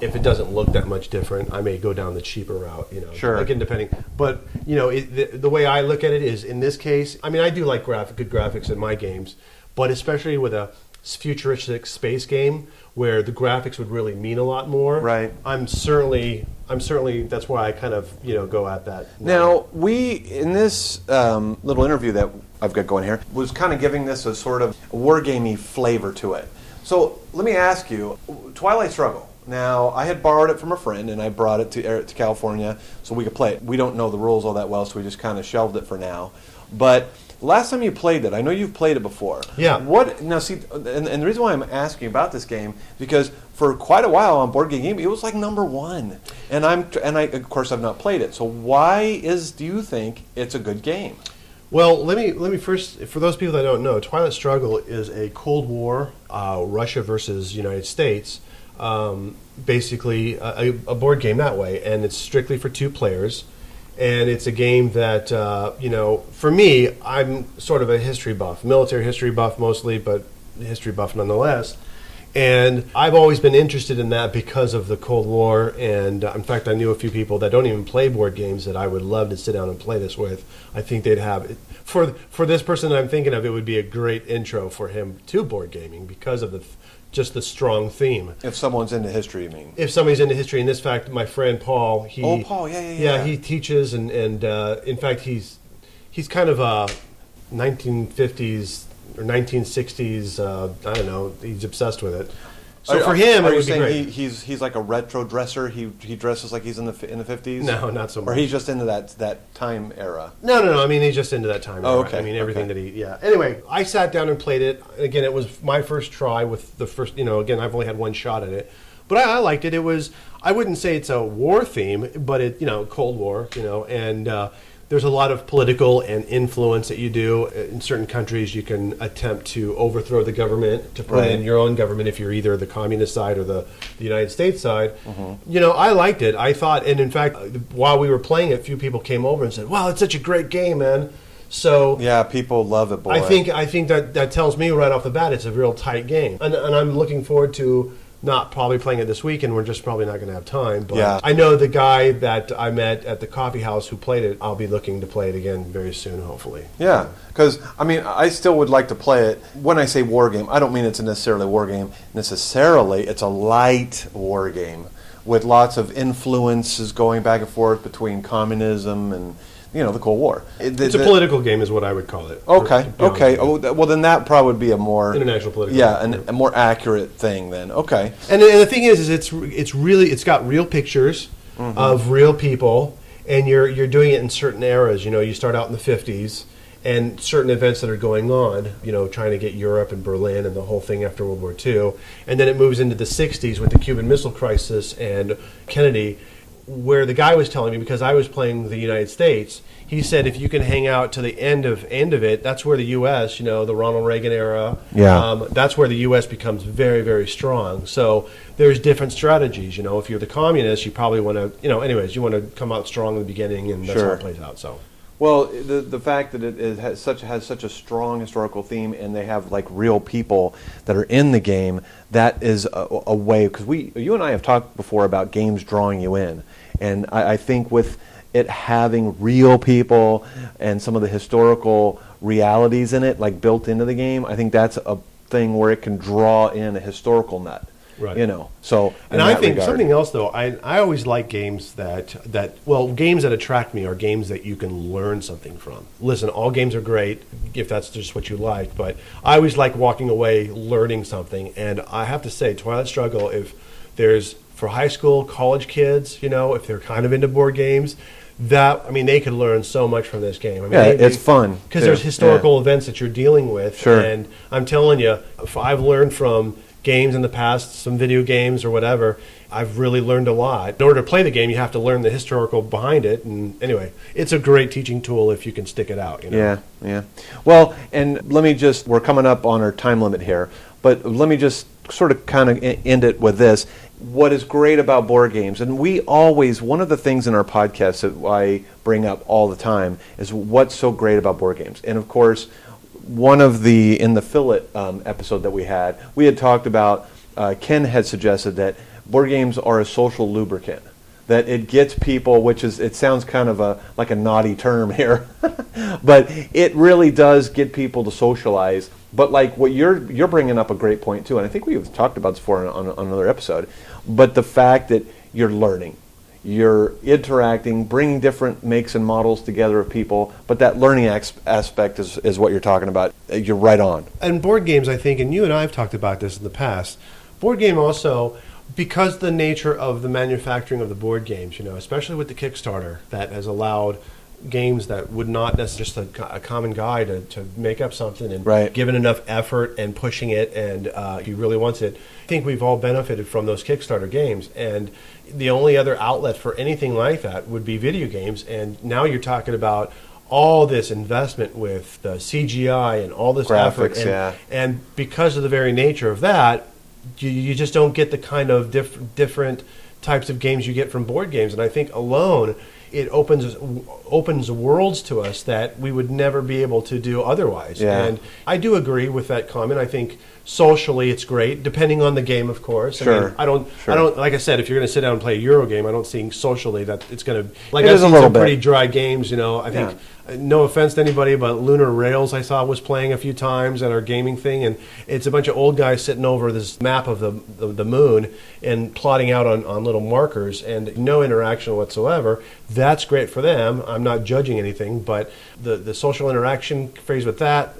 if it doesn't look that much different, I may go down the cheaper route, you know. Sure. Again, depending. But, you know, the way I look at it is, in this case, I mean, I do like good graphics in my games, but especially with a futuristic space game where the graphics would really mean a lot more. Right. I'm certainly that's why I kind of go at that. Now, we, in this little interview that I've got going here, was kind of giving this a sort of wargamey flavor to it. So let me ask you, Twilight Struggle. Now, I had borrowed it from a friend, and I brought it to California so we could play it. We don't know the rules all that well, so we just kind of shelved it for now. But last time you played it, I know you've played it before. Yeah. Now, see, and the reason why I'm asking about this game is because for quite a while on Board Game Geek, it was like number one, and I of course I've not played it. So why do you think it's a good game? Well, let me first, for those people that don't know, Twilight Struggle is a Cold War, Russia versus United States, basically a board game that way, and it's strictly for 2 players. And it's a game that, for me, I'm sort of a history buff, military history buff mostly, but history buff nonetheless. And I've always been interested in that because of the Cold War. And in fact, I knew a few people that don't even play board games that I would love to sit down and play this with. I think they'd have, for this person that I'm thinking of, it would be a great intro for him to board gaming because of just the strong theme. If someone's into history, you mean? If somebody's into history, in this fact, my friend Paul, Paul, yeah, he teaches, and in fact, he's kind of a 1950s or 1960s. I don't know. He's obsessed with it. So for him, it would be great. He's like a retro dresser? He dresses like he's in the 50s? No, not so much. Or he's just into that time era? No. I mean, he's just into that time era. Okay. I mean, everything that yeah. Anyway, I sat down and played it. Again, it was my first try with the first, again, I've only had one shot at it. But I liked it. It was, I wouldn't say it's a war theme, but it, Cold War, and there's a lot of political and influence that you do. In certain countries, you can attempt to overthrow the government, to put in your own government if you're either the communist side or the United States side. Mm-hmm. I liked it. I thought, and in fact, while we were playing it, a few people came over and said, wow, it's such a great game, man. So yeah, people love it, boy. I think that tells me right off the bat it's a real tight game. And I'm looking forward to not probably playing it this week, and we're just probably not going to have time. But yeah. I know the guy that I met at the coffee house who played it. I'll be looking to play it again very soon, hopefully. Yeah, because, I still would like to play it. When I say war game, I don't mean it's necessarily a war game. Necessarily, it's a light war game with lots of influences going back and forth between communism and the Cold War. It's a political game is what I would call it. Okay. Well, then that probably would be a more international political game. A more accurate thing then. Okay. And the thing is it's got real pictures of real people, and you're doing it in certain eras. You start out in the 50s and certain events that are going on, trying to get Europe and Berlin and the whole thing after World War II. And then it moves into the 60s with the Cuban Missile Crisis and Kennedy, where the guy was telling me, because I was playing the United States, he said if you can hang out to the end of it, that's where the U.S., the Ronald Reagan era, that's where the U.S. becomes very, very strong. So there's different strategies. If you're the communist, you probably want to, anyways, you want to come out strong in the beginning, and that's how it plays out. So. Well, the fact that it has such a strong historical theme, and they have like real people that are in the game, that is a way, because you and I have talked before about games drawing you in, and I think with it having real people and some of the historical realities in it, like built into the game, I think that's a thing where it can draw in a historical nut. Right. So and I think something else though, I always like games that games that attract me are games that you can learn something from. Listen, all games are great if that's just what you like, but I always like walking away learning something. And I have to say, Twilight Struggle, if there's for high school, college kids, if they're kind of into board games, they could learn so much from this game. It's fun because there's historical events that you're dealing with. Sure. And I'm telling you, if I've learned from games in the past, some video games or whatever, I've really learned a lot. In order to play the game, you have to learn the historical behind it. And anyway, it's a great teaching tool if you can stick it out. Yeah. Well, and we're coming up on our time limit here, but let me just sort of kind of end it with this. What is great about board games, and one of the things in our podcast that I bring up all the time is what's so great about board games. And of course, in the Fillet episode that we had talked about, Ken had suggested that board games are a social lubricant, that it gets people, it sounds kind of like a naughty term here, but it really does get people to socialize But like what you're bringing up a great point too, and I think we've talked about this before on another episode. But the fact that you're learning, you're interacting, bringing different makes and models together of people, but that learning aspect is what you're talking about. You're right on. And board games, I think, and you and I have talked about this in the past. Board game also, because the nature of the manufacturing of the board games, especially with the Kickstarter, that has allowed games that would not necessarily just a common guy to make up something and give it enough effort and pushing it, and he really wants it. I think we've all benefited from those Kickstarter games, and the only other outlet for anything like that would be video games. And now you're talking about all this investment with the CGI and all this graphics, effort, and because of the very nature of that, you just don't get the kind of different types of games you get from board games. And I think alone it opens worlds to us that we would never be able to do otherwise. Yeah. And I do agree with that comment. I think socially it's great, depending on the game, of course. Sure. I don't like I said, if you're going to sit down and play a Euro game, I don't think socially that it's going to, like, It I've is a seen little some bit. pretty dry games, I think. No offense to anybody, but Lunar Rails I saw was playing a few times at our gaming thing, and it's a bunch of old guys sitting over this map of the moon and plotting out on little markers, and no interaction whatsoever. That's great for them. I'm not judging anything, but the social interaction phase with that,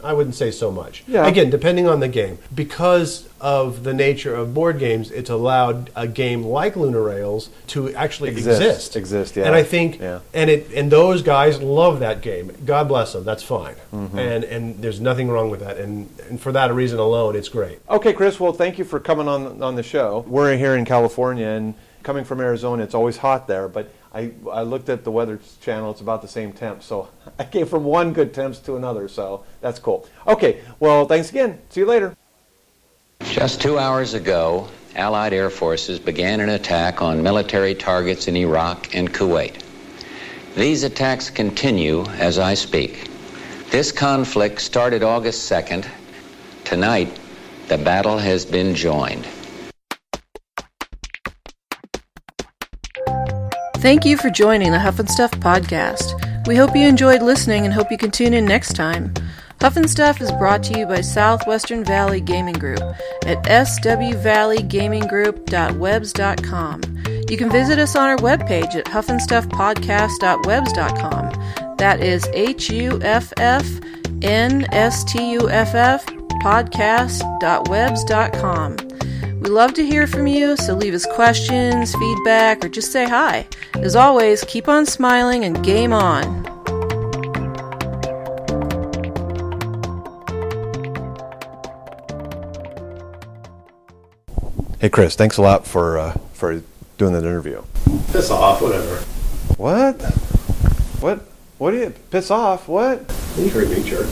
I wouldn't say so much. Yeah. Again, depending on the game. Because of the nature of board games, it's allowed a game like Lunar Rails to actually exist. Yeah. And I think, and those guys love that game. God bless them. That's fine. Mm-hmm. And there's nothing wrong with that. And for that reason alone, it's great. Okay, Chris. Well, thank you for coming on the show. We're here in California, and coming from Arizona, it's always hot there. But I looked at the Weather Channel; it's about the same temp. So I came from one good temps to another. So that's cool. Okay. Well, thanks again. See you later. Just 2 hours ago, Allied air forces began an attack on military targets in Iraq and Kuwait. These attacks continue as I speak. This conflict started August 2nd. Tonight, the battle has been joined. Thank you for joining the Huff-In-Stuff podcast. We hope you enjoyed listening and hope you can tune in next time. Huff-In-Stuff is brought to you by Southwestern Valley Gaming Group at swvalleygamingsgroup.webs.com. You can visit us on our webpage at huffandstuffpodcast.webs.com. That is HUFFNSTUFF podcast.webs.com. We love to hear from you, so leave us questions, feedback, or just say hi. As always, keep on smiling and game on. Hey, Chris. Thanks a lot for doing that interview. Piss off, whatever. What? What do you piss off? What? You heard me, jerk.